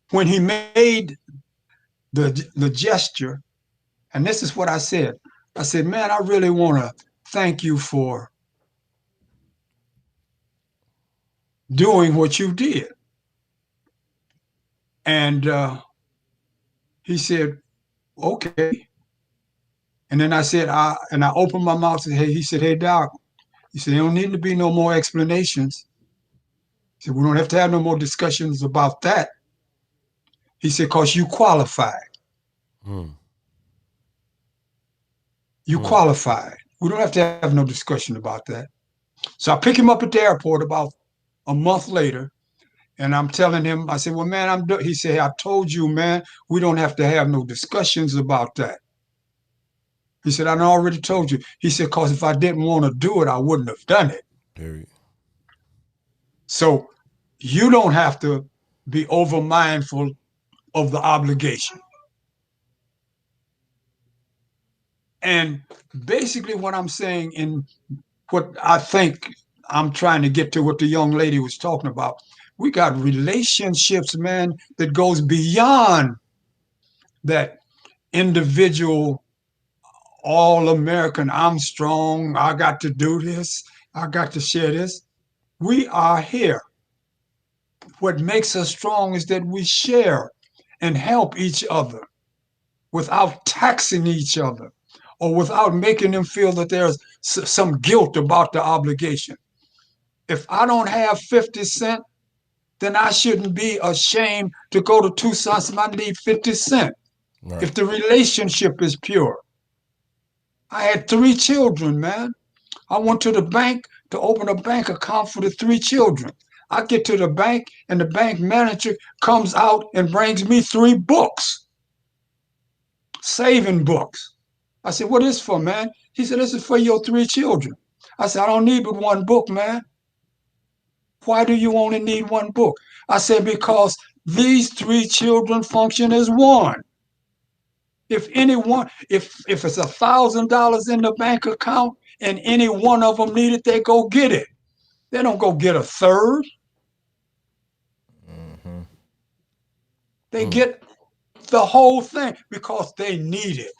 when he made the gesture, and this is what I said, man, I really want to thank you for doing what you did. And he said, okay. And then I said, I opened my mouth and he said, hey, Doc, he said, there don't need to be no more explanations. He said, we don't have to have no more discussions about that. He said, because you qualified. You qualified. We don't have to have no discussion about that. So I pick him up at the airport about a month later, and I'm telling him, I said, well, man, he said, I told you, man, we don't have to have no discussions about that. He said, I already told you. He said, because if I didn't want to do it, I wouldn't have done it. Period. So you don't have to be over mindful of the obligation. And basically what I'm saying, in what I think I'm trying to get to what the young lady was talking about, we got relationships, man, that goes beyond that individual, all-American, I'm strong, I got to do this, I got to share this. We are here. What makes us strong is that we share and help each other without taxing each other or without making them feel that there's some guilt about the obligation. If I don't have 50 cents, then I shouldn't be ashamed to go to Toussaint and I need 50 cents. Right. If the relationship is pure. I had 3 children, man. I went to the bank to open a bank account for the 3 children. I get to the bank and the bank manager comes out and brings me 3 books, saving books. I said, what is this for, man? He said, this is for your 3 children. I said, I don't need but 1 book, man. Why do you only need 1 book? I said, because these 3 children function as one. If it's $1,000 in the bank account and any one of them need it, they go get it. They don't go get a third. Mm-hmm. They get the whole thing because they need it.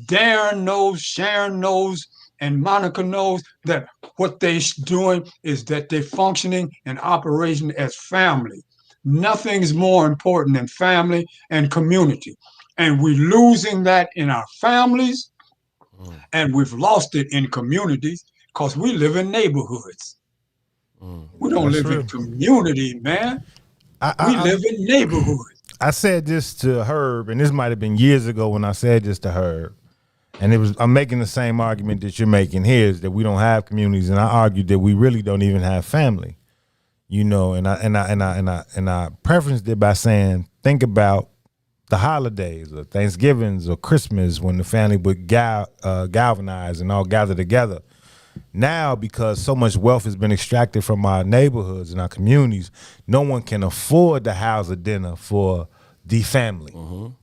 Darren knows, Sharon knows, and Monica knows that what they're doing is that they're functioning and operating as family. Nothing's more important than family and community. And we're losing that in our families, and we've lost it in communities because we live in neighborhoods. We don't live in community, man. We live in neighborhoods. I said this to Herb, and this might have been years ago when I said this to Herb. And I'm making the same argument that you're making here, is that we don't have communities, and I argued that we really don't even have family, and I prefaced it by saying, think about the holidays or Thanksgivings or Christmas when the family would galvanize and all gather together. Now, because so much wealth has been extracted from our neighborhoods and our communities, no one can afford to house a dinner for the family.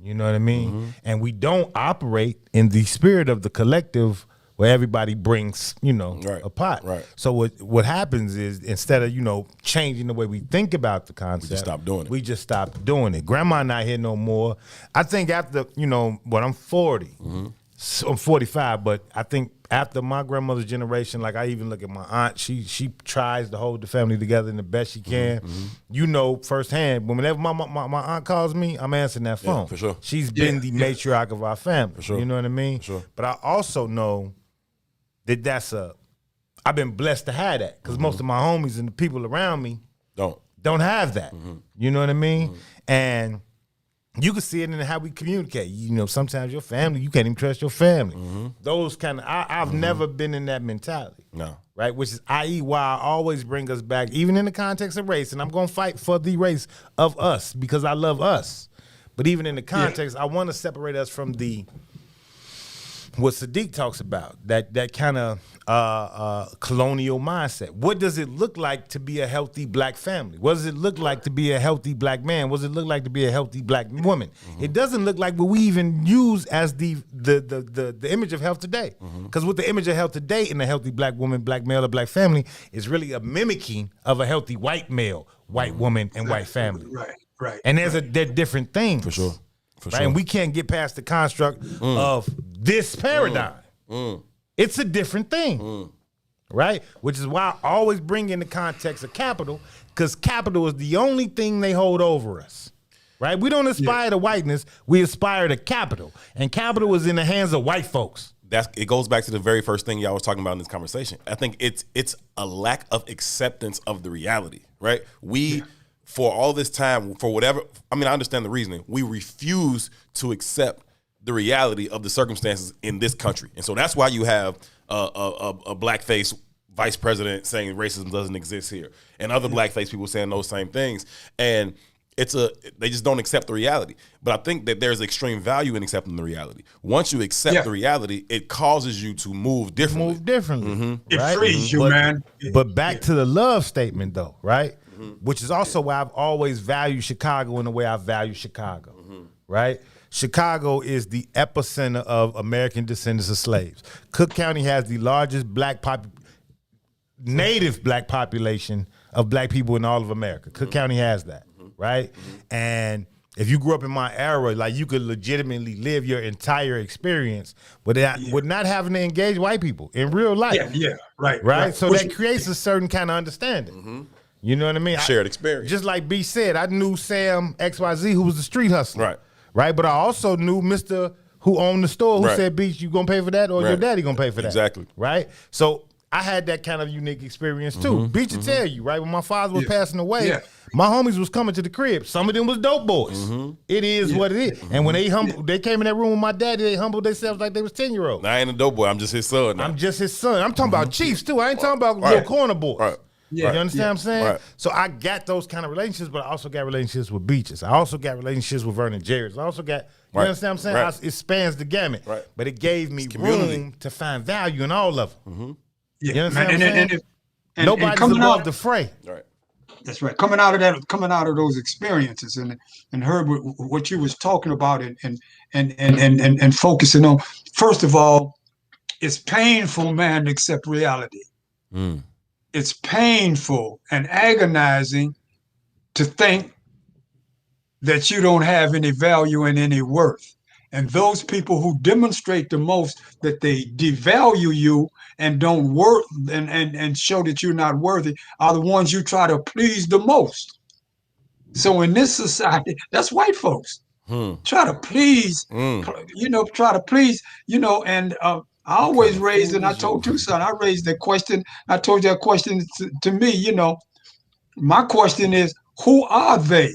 You know what I mean? And we don't operate in the spirit of the collective where everybody brings, a pot. Right. So what happens is, instead of, changing the way we think about the concept, we just stop doing it. Grandma not here no more. I think after, I'm 40. So I'm 45, but I think after my grandmother's generation, like I even look at my aunt, she tries to hold the family together in the best she can. Firsthand, whenever my aunt calls me, I'm answering that phone. Yeah, for sure. She's been the matriarch of our family. For sure. You know what I mean? For sure. But I also know that I've been blessed to have that, because most of my homies and the people around me don't have that. You know what I mean? And you can see it in how we communicate. Sometimes your family, you can't even trust your family. Those kind of, I've never been in that mentality. No. Right? Which is, i.e., why I always bring us back, even in the context of race, and I'm going to fight for the race of us because I love us. But even in the context, I want to separate us from what Sadiq talks about, that kind of colonial mindset. What does it look like to be a healthy black family? What does it look like to be a healthy black man? What does it look like to be a healthy black woman? It doesn't look like what we even use as the image of health today. Because with the image of health today in a healthy black woman, black male, or black family is really a mimicking of a healthy white male, white woman, and white family. Right. And they're different things. For sure. Right? And we can't get past the construct of this paradigm. It's a different thing, right? Which is why I always bring in the context of capital, because capital is the only thing they hold over us, right? We don't aspire to whiteness, we aspire to capital. And capital is in the hands of white folks. It goes back to the very first thing y'all was talking about in this conversation. I think it's a lack of acceptance of the reality, right? For all this time, for whatever, I understand the reasoning. We refuse to accept the reality of the circumstances in this country. And so that's why you have a blackface vice president saying racism doesn't exist here, and other blackface people saying those same things. And they just don't accept the reality. But I think that there's extreme value in accepting the reality. Once you accept the reality, it causes you to move differently. It frees you, man. But back to the love statement, though, right? Which is also why I've always valued Chicago in the way I value Chicago, right? Chicago is the epicenter of American descendants of slaves. Cook County has the largest native black population of black people in all of America. Cook County has that, right? And if you grew up in my era, like, you could legitimately live your entire experience with not having to engage white people in real life. Right? So that creates a certain kind of understanding. You know what I mean? Shared experience. Just like B said, I knew Sam XYZ, who was the street hustler. Right? But I also knew Mr. who owned the store, who said, Beach, you gonna pay for that, or your daddy gonna pay for that? Exactly. Right? So I had that kind of unique experience too. Beach will tell you, right? When my father was passing away, my homies was coming to the crib. Some of them was dope boys. It is what it is. And when they came in that room with my daddy, they humbled themselves like they was 10-year-olds. I ain't a dope boy. I'm just his son now. I'm just his son. I'm talking about Chiefs too. I ain't talking about little corner boys. You understand what I'm saying? Right. So I got those kind of relationships, but I also got relationships with Beaches. I also got relationships with Vernon Jarrett's. I also got, you understand what I'm saying? It spans the gamut. But it gave me room to find value in all of them. You understand what I'm saying? Nobody's above the fray. That's right. Coming out of those experiences and heard what you was talking about and focusing on. First of all, it's painful, man, to accept reality. It's painful and agonizing to think that you don't have any value and any worth. And those people who demonstrate the most that they devalue you and don't worth and show that you're not worthy are the ones you try to please the most. So in this society, that's white folks. Try to please, and I always raised, and I told Toussaint, I raised that question. I told you that question to me, my question is, who are they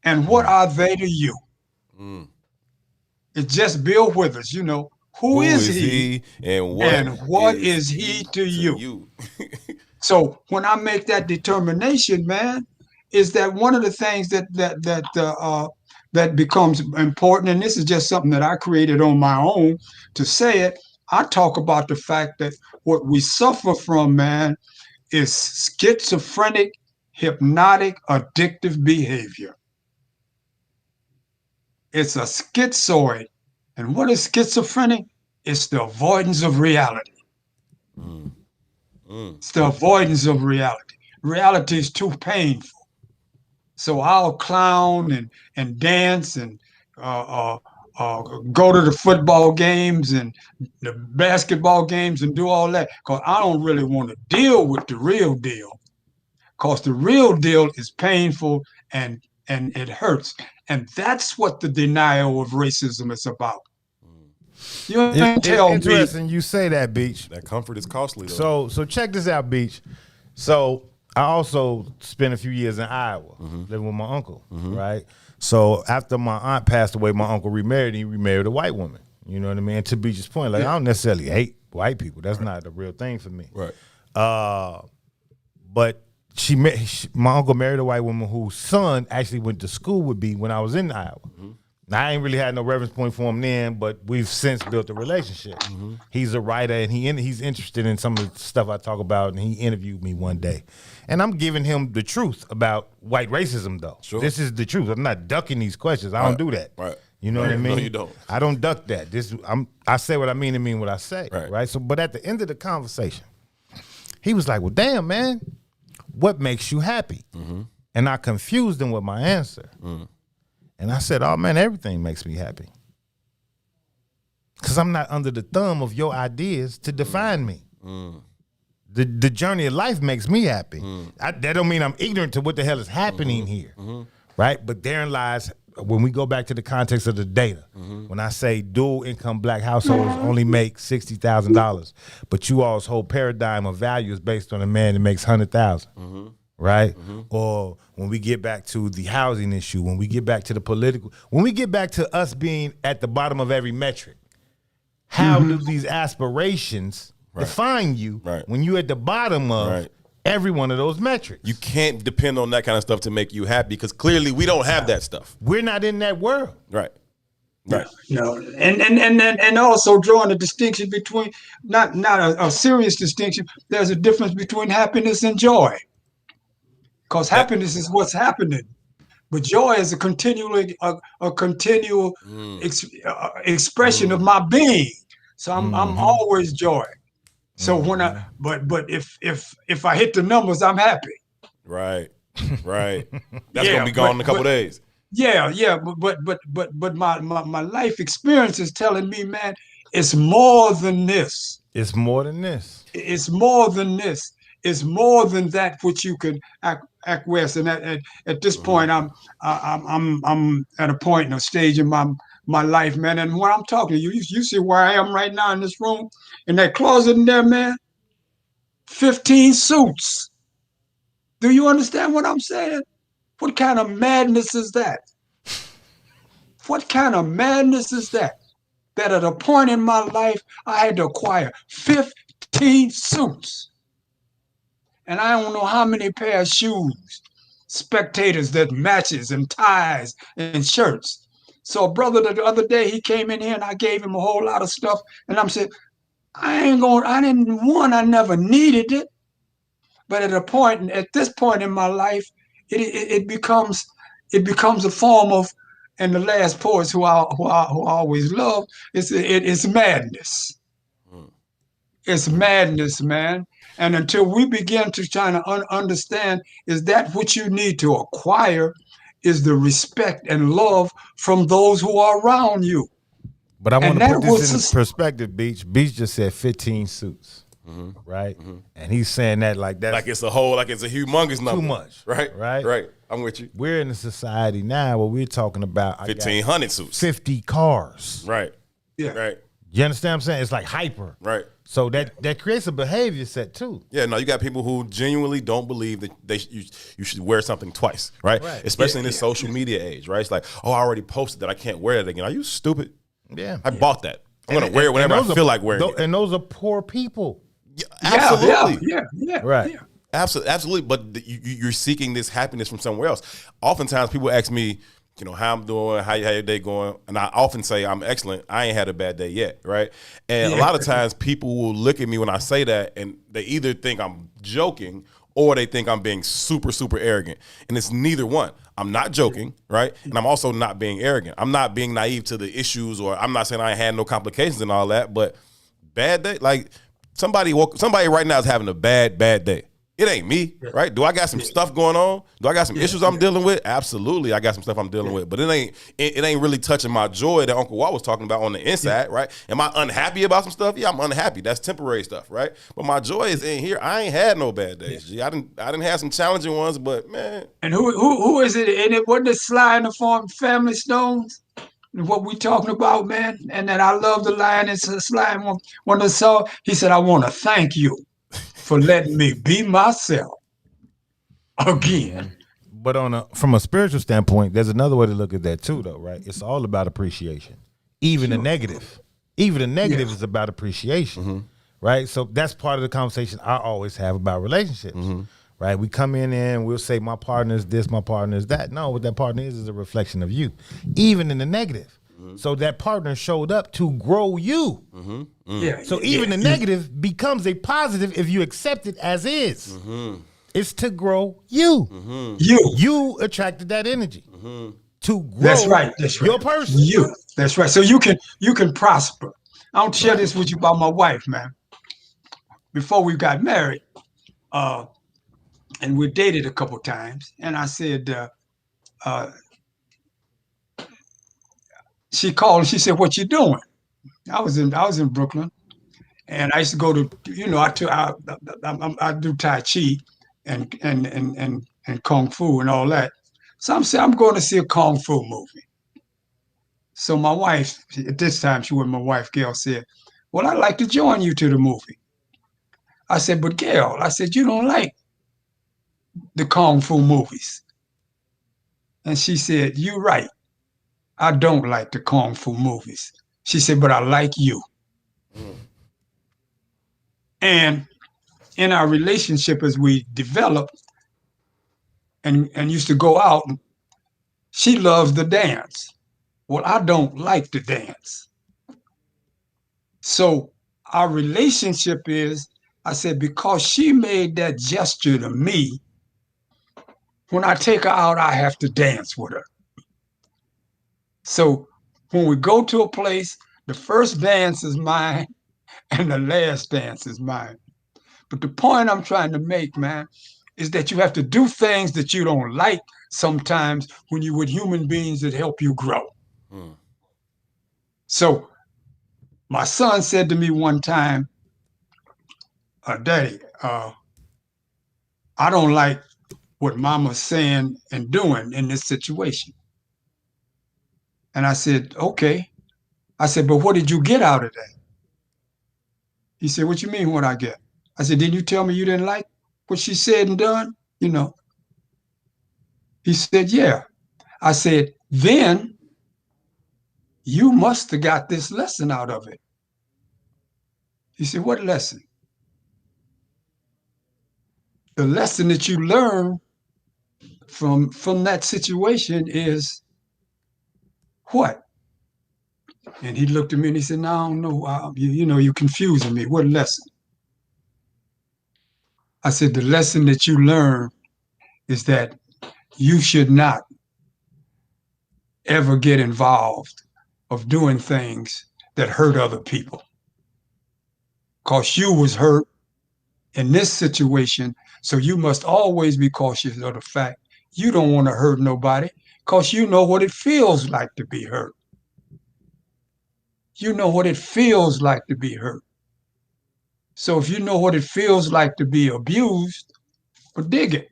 and what are they to you? It's just Bill Withers, who is he and what is he to you? So when I make that determination, man, is that one of the things that becomes important, and this is just something that I created on my own to say it. I talk about the fact that what we suffer from, man, is schizophrenic, hypnotic, addictive behavior. It's a schizoid. And what is schizophrenic? It's the avoidance of reality. It's the avoidance of reality. Reality is too painful. So I'll clown and dance and go to the football games and the basketball games and do all that because I don't really want to deal with the real deal. Because the real deal is painful and it hurts. And that's what the denial of racism is about. You It's interesting you say that, Beach. That comfort is costly, though. So check this out, Beach. So I also spent a few years in Iowa living with my uncle, right? So after my aunt passed away, my uncle remarried. He remarried a white woman. You know what I mean? And to Beach's point, like I don't necessarily hate white people. That's not the real thing for me. Right. But my uncle married a white woman whose son actually went to school with me when I was in Iowa. Now, I ain't really had no reference point for him then, but we've since built a relationship. He's a writer, and he's interested in some of the stuff I talk about, and he interviewed me one day. And I'm giving him the truth about white racism, though. Sure. This is the truth. I'm not ducking these questions. I don't do that. Right. You know what I mean? No, you don't. I don't duck that. I say what I mean and mean what I say, right? So, but at the end of the conversation, he was like, well, damn, man, what makes you happy? And I confused him with my answer. And I said, oh, man, everything makes me happy. Because I'm not under the thumb of your ideas to define me. The journey of life makes me happy. That don't mean I'm ignorant to what the hell is happening here, right? But therein lies, when we go back to the context of the data, when I say dual income black households only make $60,000, but you all's whole paradigm of value is based on a man that makes $100,000. Right? Or when we get back to the housing issue, when we get back to the political, when we get back to us being at the bottom of every metric, how do these aspirations define you when you're at the bottom of every one of those metrics? You can't depend on that kind of stuff to make you happy because clearly we don't have that stuff. We're not in that world. Right. Right. No, and also drawing a distinction between not a serious distinction. There's a difference between happiness and joy. Because happiness is what's happening, but joy is a continual expression of my being. So I'm always joy. So when but if I hit the numbers, I'm happy. Right. That's gonna be gone in a couple days. Yeah. But my life experience is telling me, man, it's more than this. It's more than this. It's more than this. It's more than that which you can acquiesce. And at this point, I'm at a point in a stage in my life, man. And when I'm talking to you, you see where I am right now in this room, in that closet in there, man. 15 suits. Do you understand what I'm saying? What kind of madness is that? What kind of madness is that? That at a point in my life, I had to acquire 15 suits. And I don't know how many pair of shoes, spectators that matches and ties and shirts. So a brother the other day, he came in here and I gave him a whole lot of stuff. And I'm saying, I never needed it. But at this point in my life, it becomes a form of, and the last poets who I always love, it's madness. It's madness, man. And until we begin to try to understand is that what you need to acquire is the respect and love from those who are around you. But I want to put this in perspective, Beach. Beach just said 15 suits, right? And he's saying that like that. Like it's a humongous number. Too much. Right. I'm with you. We're in a society now where we're talking about 1,500 suits. 50 cars. Right. Yeah. Right. You understand what I'm saying? It's like hyper. Right. So that creates a behavior set too. Yeah, no, you got people who genuinely don't believe that you should wear something twice, right? Especially in this social media age, right? It's like, oh, I already posted that, I can't wear that again. Are you stupid? Yeah. I bought that. I'm going to wear it whenever I feel like wearing it. And those are poor people. Yeah, absolutely. Yeah. Right. Yeah. Absolutely. But you're seeking this happiness from somewhere else. Oftentimes people ask me, you know, how I'm doing, how your day going. And I often say I'm excellent. I ain't had a bad day yet, right? And a lot of times people will look at me when I say that and they either think I'm joking or they think I'm being super, super arrogant. And it's neither one. I'm not joking, right? And I'm also not being arrogant. I'm not being naive to the issues, or I'm not saying I had no complications and all that, but bad day, like somebody right now is having a bad day. It ain't me, right? Do I got some stuff going on? Do I got some issues I'm dealing with? Absolutely, I got some stuff I'm dealing with. But it ain't really touching my joy that Uncle Walt was talking about on the inside, right? Am I unhappy about some stuff? Yeah, I'm unhappy. That's temporary stuff, right? But my joy is in here. I ain't had no bad days. G. I didn't have some challenging ones, but man. And who is it? And it wasn't the Sly in the Form Family Stones. What we talking about, man? And then I love the line. It's Sly one of the songs. He said, "I want to thank you for letting me be myself again." But from a spiritual standpoint, there's another way to look at that too, though, right? It's all about appreciation. Even the negative. Even the negative is about appreciation, right? So that's part of the conversation I always have about relationships, right? We come in and we'll say, my partner is this, my partner is that. No, what that partner is a reflection of you, even in the negative. So that partner showed up to grow you. So even the negative becomes a positive if you accept it as is. It's to grow you. You attracted that energy to grow. That's right. Your person. You. That's right. So you can prosper. I don't share this with you about my wife, man. Before we got married, and we dated a couple times, and I said, she called and she said, "What you doing?" I was in Brooklyn, and I used to go to, I do Tai Chi and Kung Fu and all that. So I'm saying I'm going to see a Kung Fu movie. So my wife, at this time she wasn't my wife, Gail, said, "Well, I'd like to join you to the movie." I said, "But Gail," I said, "you don't like the Kung Fu movies." And she said, "You're right. I don't like the Kung Fu movies." She said, "But I like you." And in our relationship, as we developed and used to go out, she loves the dance. Well, I don't like to dance. So our relationship is, I said, because she made that gesture to me, when I take her out, I have to dance with her. So when we go to a place, the first dance is mine and the last dance is mine. But the point I'm trying to make, man, is that you have to do things that you don't like sometimes when you're with human beings that help you grow. So my son said to me one time, "Daddy, I don't like what Mama's saying and doing in this situation." And I said, "Okay." I said, "But what did you get out of that?" He said, "What you mean what I get?" I said, "Didn't you tell me you didn't like what she said and done? You know." He said, "Yeah." I said, "Then you must have got this lesson out of it." He said, "What lesson?" "The lesson that you learn from that situation is what?" And he looked at me and he said, "No, I don't know. You're confusing me. What lesson?" I said, "The lesson that you learn is that you should not ever get involved of doing things that hurt other people. Because you was hurt in this situation, so you must always be cautious of the fact you don't want to hurt nobody because you know what it feels like to be hurt. You know what it feels like to be hurt. So if you know what it feels like to be abused, well, dig it.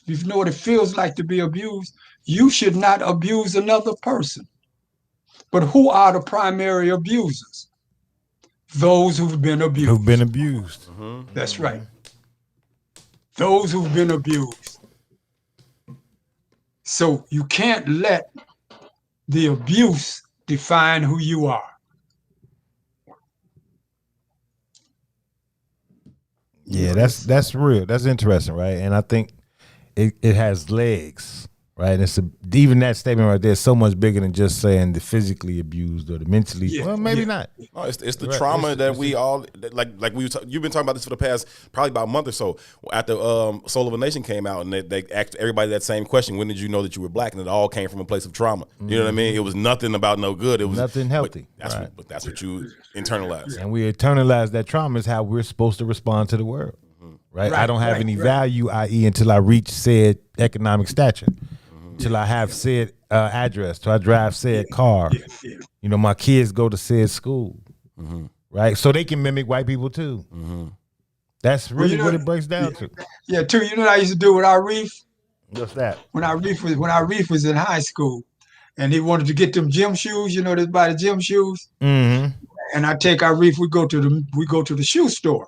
If you know what it feels like to be abused, you should not abuse another person. But who are the primary abusers? Those who've been abused. Who've been abused. That's right. Those who've been abused. So you can't let the abuse define who you are. Yeah, that's real. That's interesting, right? And I think it has legs. right? It's even that statement right there is so much bigger than just saying the physically abused or the mentally. Yeah, well, maybe not. No, it's the trauma that we all like. You've been talking about this for the past probably about a month or so. After Soul of a Nation came out, and they asked everybody that same question: when did you know that you were black? And it all came from a place of trauma. You know what I mean? It was nothing about no good. It was nothing healthy. But that's what you internalize. And we internalize that trauma is how we're supposed to respond to the world. Right? I don't have any value, i.e., until I reach said economic stature, till I have said address, till I drive said car. You know, my kids go to said school, right? So they can mimic white people too. That's really what it breaks down to. Yeah, too. You know what I used to do with our Reef? What's that? When our Reef was in high school, and he wanted to get them gym shoes. You know, they buy the gym shoes. And I take our Reef. We go to the shoe store.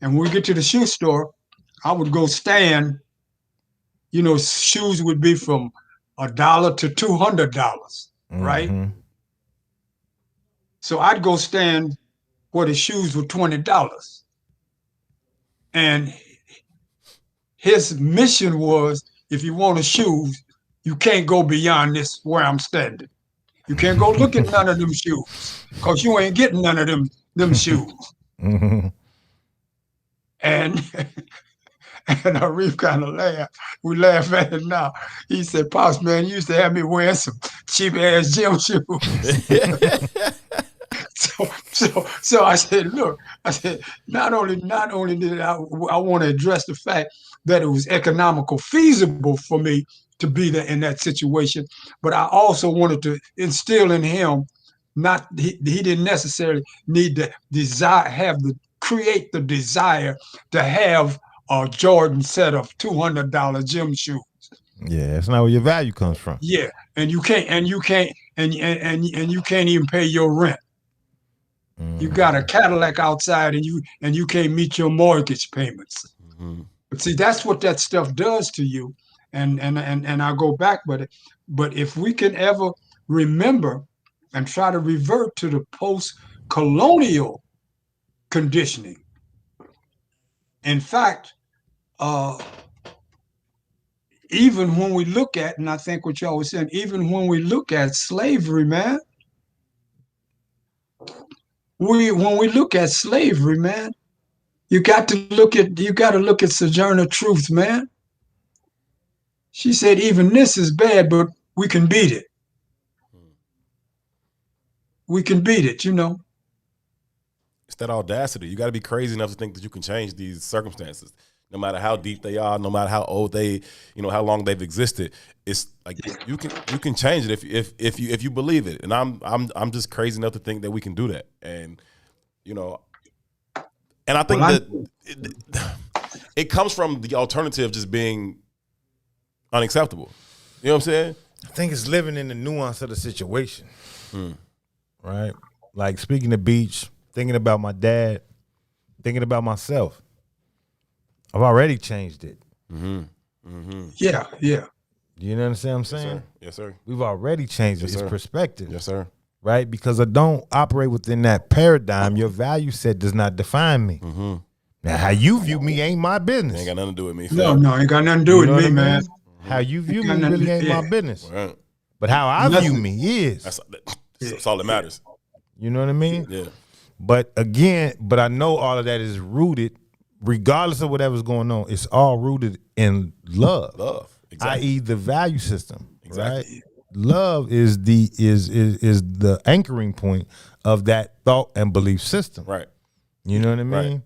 And when we get to the shoe store, I would go stand, you know, shoes would be from $1 to $200, right? So I'd go stand where the shoes were $20. And his mission was, if you want a shoes, you can't go beyond this where I'm standing. You can't go look at none of them shoes, because you ain't getting none of them shoes. And Arif kind of laughed. We laugh at it now. He said, "Pops, man, you used to have me wearing some cheap ass gym shoes." So I said, look, not only did I want to address the fact that it was economical feasible for me to be there in that situation, but I also wanted to instill in him, he didn't necessarily need to create the desire to have a Jordan set of $200 gym shoes. Yeah, that's not where your value comes from. Yeah, and you can't even pay your rent. You got a Cadillac outside, and you can't meet your mortgage payments. But see, that's what that stuff does to you. And I go back with it. But if we can ever remember and try to revert to the post-colonial conditioning. In fact, even when we look at, and I think what y'all was saying, even when we look at slavery, man, when we look at slavery, man, you got to look at Sojourner Truth, man. She said, even this is bad, but we can beat it. We can beat it, you know. It's that audacity. You got to be crazy enough to think that you can change these circumstances, no matter how deep they are, no matter how old they, you know, how long they've existed. It's like you can change it if you believe it. And I'm just crazy enough to think that we can do that. And you know, and I think it comes from the alternative just being unacceptable. You know what I'm saying? I think it's living in the nuance of the situation. Right? Like speaking of beach, thinking about my dad, thinking about myself. I've already changed it. Yeah. You understand what I'm saying? Yes, sir. We've already changed its perspective. Yes, sir. Right? Because I don't operate within that paradigm. Your value set does not define me. Now, how you view me ain't my business. Ain't got nothing to do with me. No, ain't got nothing to do with me, man. How you view me really ain't my business. Right. But how I view me is. That's all that matters. You know what I mean? Yeah. But again, I know all of that is rooted, regardless of whatever's going on, it's all rooted in love. Love. Exactly. I.e. the value system. Exactly. Right? Love is the anchoring point of that thought and belief system. Right. You know what I mean? Right.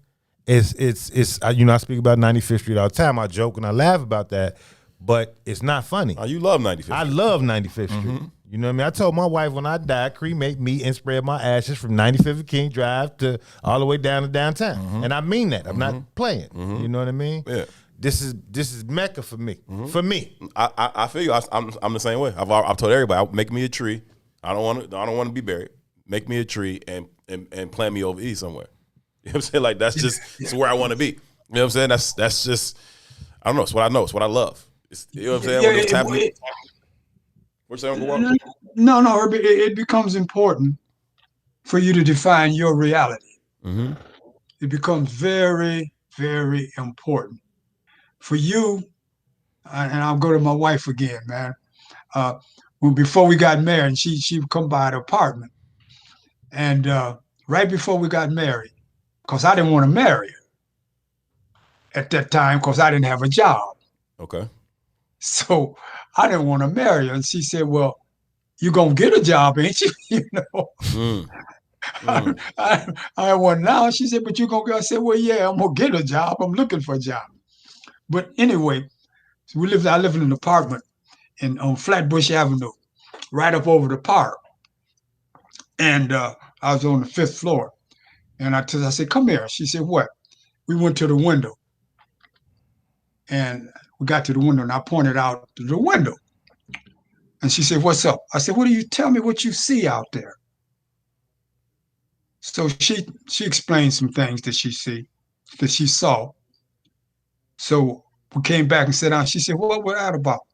It's you know, I speak about 95th Street all the time. I joke and I laugh about that, but it's not funny. Oh, you love 95th Street. I love 95th Street. You know what I mean? I told my wife when I die, cremate me and spread my ashes from 95th and King Drive to all the way down to downtown. And I mean that. I'm not playing. You know what I mean? Yeah. This is Mecca for me. For me. I feel you. I'm the same way. I've told everybody, make me a tree. I don't want to be buried. Make me a tree and plant me over east somewhere. You know what I'm saying? Like it's where I want to be. You know what I'm saying? That's just I don't know. It's what I know. It's what I love. You know what I'm saying? What's that, Uncle Walter? No, Herbie, it becomes important for you to define your reality. It becomes very, very important for you and I'll go to my wife again, man. Before we got married, she would come by the apartment, and right before we got married, because I didn't want to marry her at that time because I didn't have a job. Okay. So I didn't want to marry her, and she said, "Well, you're gonna get a job, ain't you?" You know. I want now. She said, "But you're gonna get." I said, "Well, yeah, I'm gonna get a job. I'm looking for a job." But anyway, so I live in an apartment on Flatbush Avenue, right up over the park. And I was on the 5th floor. And I said, "Come here." She said, "What?" We went to the window. And we got to the window, and I pointed out to the window. And she said, "What's up?" I said, "What do you tell me what you see out there?" So she explained some things that she saw. So we came back and sat down. She said, "What was that about?"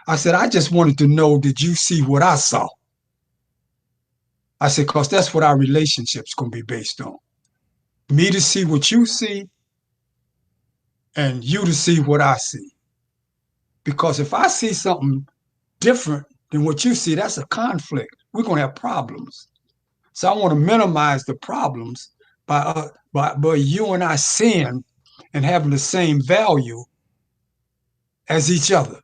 I said, "I just wanted to know, did you see what I saw?" I said, "Because that's what our relationship's going to be based on. Me to see what you see and you to see what I see. Because if I see something different than what you see, that's a conflict. We're going to have problems. So I want to minimize the problems by you and I seeing and having the same value as each other.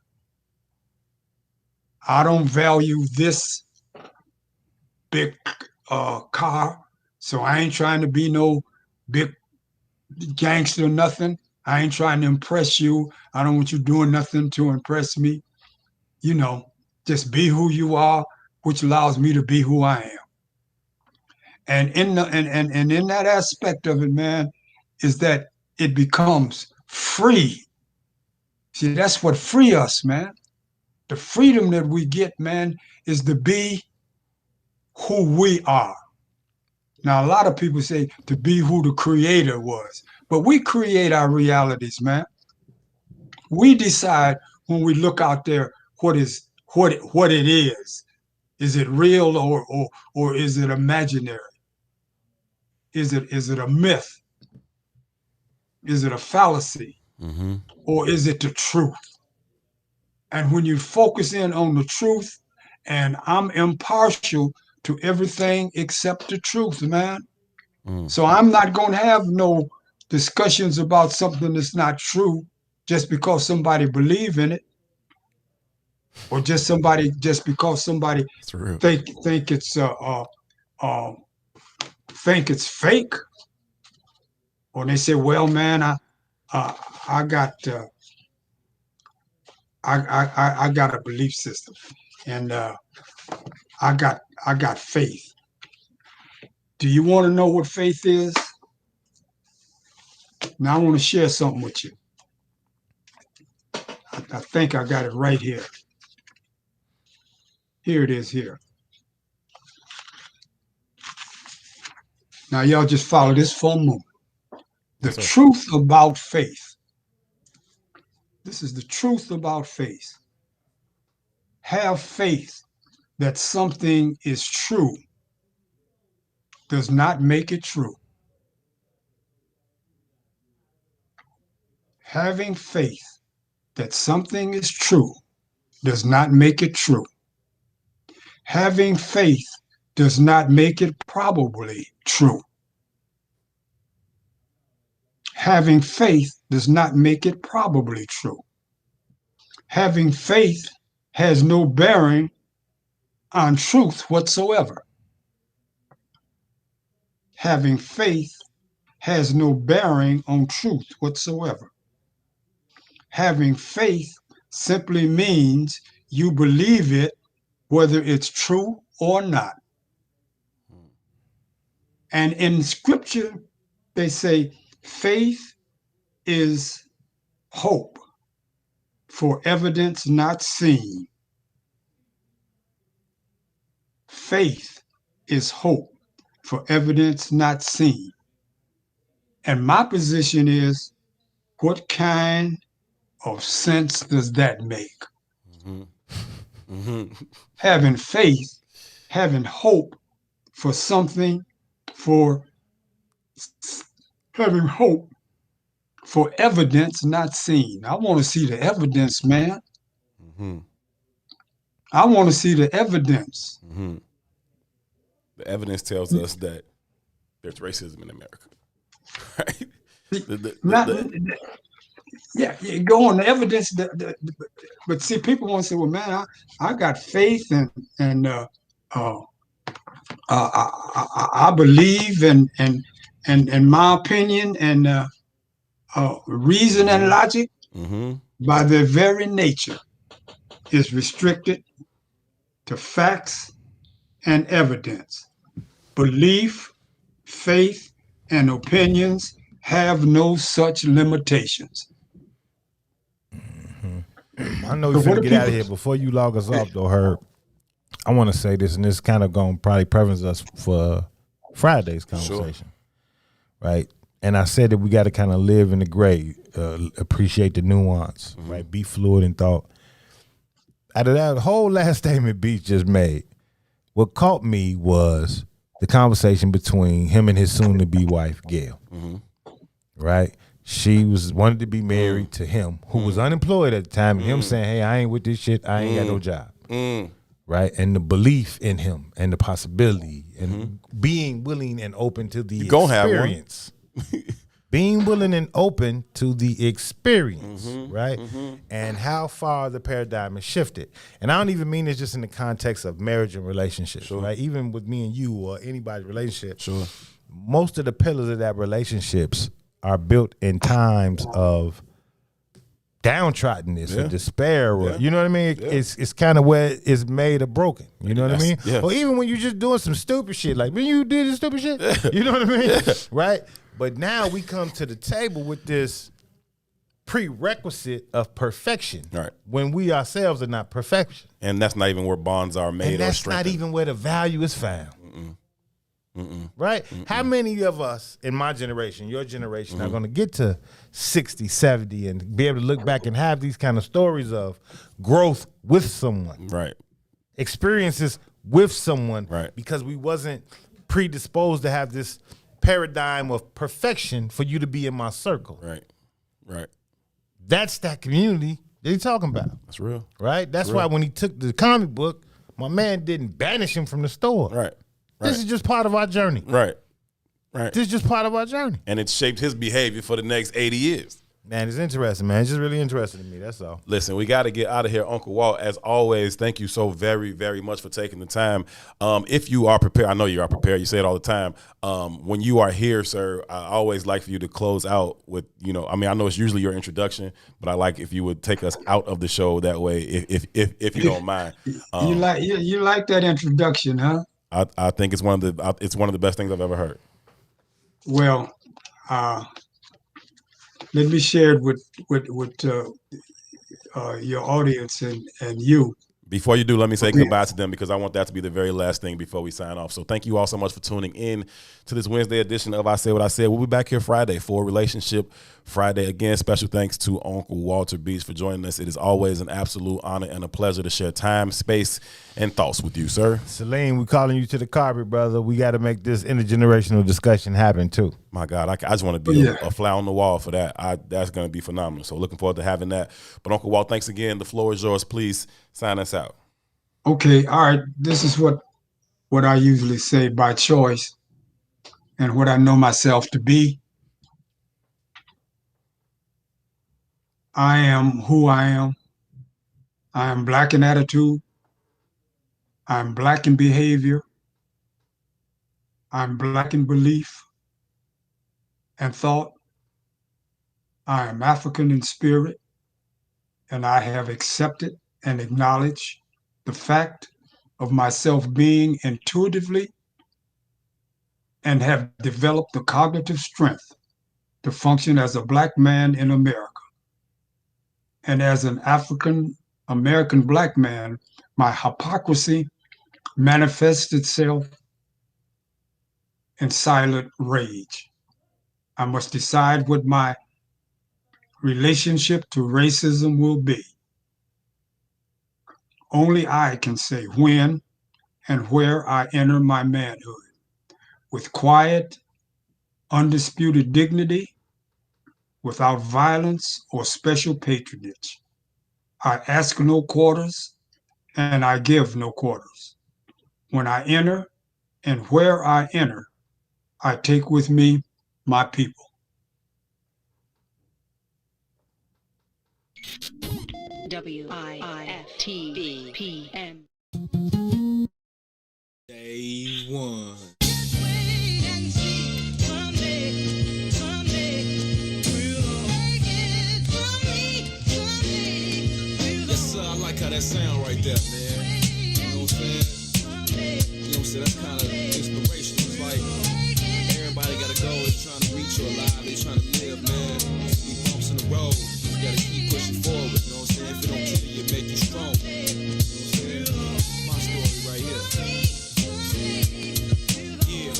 I don't value this big car, so I ain't trying to be no big gangster or nothing. I ain't trying to impress you. I don't want you doing nothing to impress me. You know, just be who you are, which allows me to be who I am. And in that aspect of it, man, is that it becomes free. See, that's what free us, man. The freedom that we get, man, is to be who we are. Now, a lot of people say to be who the creator was, but we create our realities, man. We decide when we look out there what it is. Is it real or is it imaginary? Is it a myth? Is it a fallacy? Mm-hmm. Or is it the truth? And when you focus in on the truth, and I'm impartial to everything except the truth, man. So I'm not going to have no discussions about something that's not true just because somebody believe in it, or just because somebody think it's fake, or they say, "Well, man, I got a belief system, and I got faith." Do you want to know what faith is? Now I want to share something with you. I think I got it right here. Here it is here. Now y'all just follow this for a moment. The truth about faith. This is the truth about faith. Have faith that something is true does not make it true. Having faith that something is true does not make it true. Having faith does not make it probably true. Having faith does not make it probably true. Having faith has no bearing on truth whatsoever. Having faith has no bearing on truth whatsoever. Having faith simply means you believe it whether it's true or not. And in scripture, they say faith is hope for evidence not seen. Faith is hope for evidence not seen. And my position is, what kind of sense does that make? Mm-hmm. Mm-hmm. Having faith, having hope for something, having hope for evidence not seen. I want to see the evidence, man. Mm-hmm. I want to see the evidence. Mm-hmm. The evidence tells us that there's racism in America. Right? Yeah, go on the evidence. But see, people want to say, "Well, man, I got faith and I believe and my opinion and reason and logic, by their very nature, is restricted to facts and evidence. Belief, faith, and opinions have no such limitations." I know you're going to get out of here. Before you log us off, though, Herb, I want to say this, and this kind of going to probably preference us for Friday's conversation, right? And I said that we got to kind of live in the gray, appreciate the nuance, right? Be fluid in thought. Out of that whole last statement Beach just made, what caught me was the conversation between him and his soon-to-be wife, Gail, right? She wanted to be married to him, who was unemployed at the time, and him saying, "Hey, I ain't with this shit. I ain't got no job." Right? And the belief in him and the possibility and being willing and open to the experience. Being willing and open to the experience, right? And how far the paradigm has shifted. And I don't even mean it just in the context of marriage and relationships, right? Even with me and you or anybody's relationship, most of the pillars of that relationships are built in times of downtroddenness or despair, or you know what I mean? It's kind of where it's made or broken. You know what I mean? Or even when you're just doing some stupid shit, like when you did this stupid shit, you know what I mean? Right? But now we come to the table with this prerequisite of perfection, right? When we ourselves are not perfection, and that's not even where bonds are made. And that's not even where the value is found. Right? How many of us in my generation, your generation, are going to get to 60, 70 and be able to look back and have these kind of stories of growth with someone, right? Experiences with someone, right? Because we wasn't predisposed to have this paradigm of perfection for you to be in my circle, right? That's that community that he's talking about. That's real, right? That's why when he took the comic book, my man didn't banish him from the store, right? This is just part of our journey. Right. This is just part of our journey. And it shaped his behavior for the next 80 years. Man, it's interesting, man. It's just really interesting to me. That's all. Listen, we got to get out of here. Uncle Walt, as always, thank you so very, very much for taking the time. If you are prepared, I know you are prepared. You say it all the time. When you are here, sir, I always like for you to close out with, I know it's usually your introduction, but I like if you would take us out of the show that way, if you don't mind. You like that introduction, huh? I think it's one of the best things I've ever heard. Well, let me share it with your audience and you. Before you do, let me say goodbye to them because I want that to be the very last thing before we sign off. So thank you all so much for tuning in to this Wednesday edition of I Say What I Said. We'll be back here Friday for Relationship Friday. Again, special thanks to Uncle Walter Beach for joining us. It is always an absolute honor and a pleasure to share time, space, and thoughts with you, sir. Celine, we're calling you to the carpet, brother. We got to make this intergenerational discussion happen, too. My God, I just want to be a fly on the wall for that. That's going to be phenomenal. So looking forward to having that. But Uncle Walt, thanks again. The floor is yours. Please sign us out. Okay, all right. This is what I usually say by choice and what I know myself to be. I am who I am. I am black in attitude. I'm black in behavior. I'm black in belief and thought. I am African in spirit, and I have accepted and acknowledged the fact of myself being intuitively and have developed the cognitive strength to function as a black man in America. And as an African American black man, my hypocrisy manifests itself in silent rage. I must decide what my relationship to racism will be. Only I can say when and where I enter my manhood with quiet, undisputed dignity without violence or special patronage. I ask no quarters, and I give no quarters. When I enter, and where I enter, I take with me my people. WIIFTBP. Day one. Yes, sir, I like how that sound right there, man. You know what I'm saying? You know what I'm saying? That's kind of inspirational. It's like everybody got a goal. They're trying to reach or alive. They're trying to live, man. These bumps in the road. You gotta keep pushing forward. You know what I'm saying? If it don't kill you, it make you strong. You know what I'm saying? My story right here. Yeah.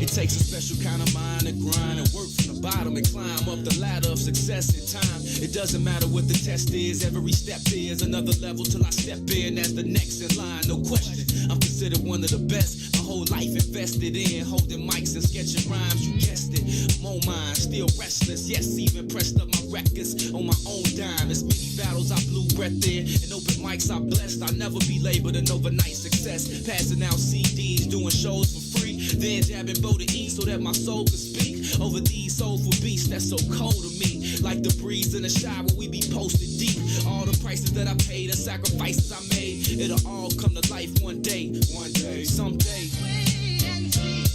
It takes a special kind of mind to grind and work from the bottom and climb up the ladder of success in time. It doesn't matter what the test is, every step is another level till I step in as the next in line, no question. I'm considered one of the best, my whole life invested in, holding mics and sketching rhymes, you guessed it. I'm on mine, still restless, yes, even pressed up my records on my own dime. As many battles I blew breath in, and open mics I blessed. I'll never be labeled an overnight success, passing out CDs, doing shows for free, then dabbing Bo to E so that my soul could speak over these soulful beats that's so cold to me. Like the breeze in the shower, we be posted deep. All the prices that I paid, the sacrifices I made, it'll all come to life one day, someday.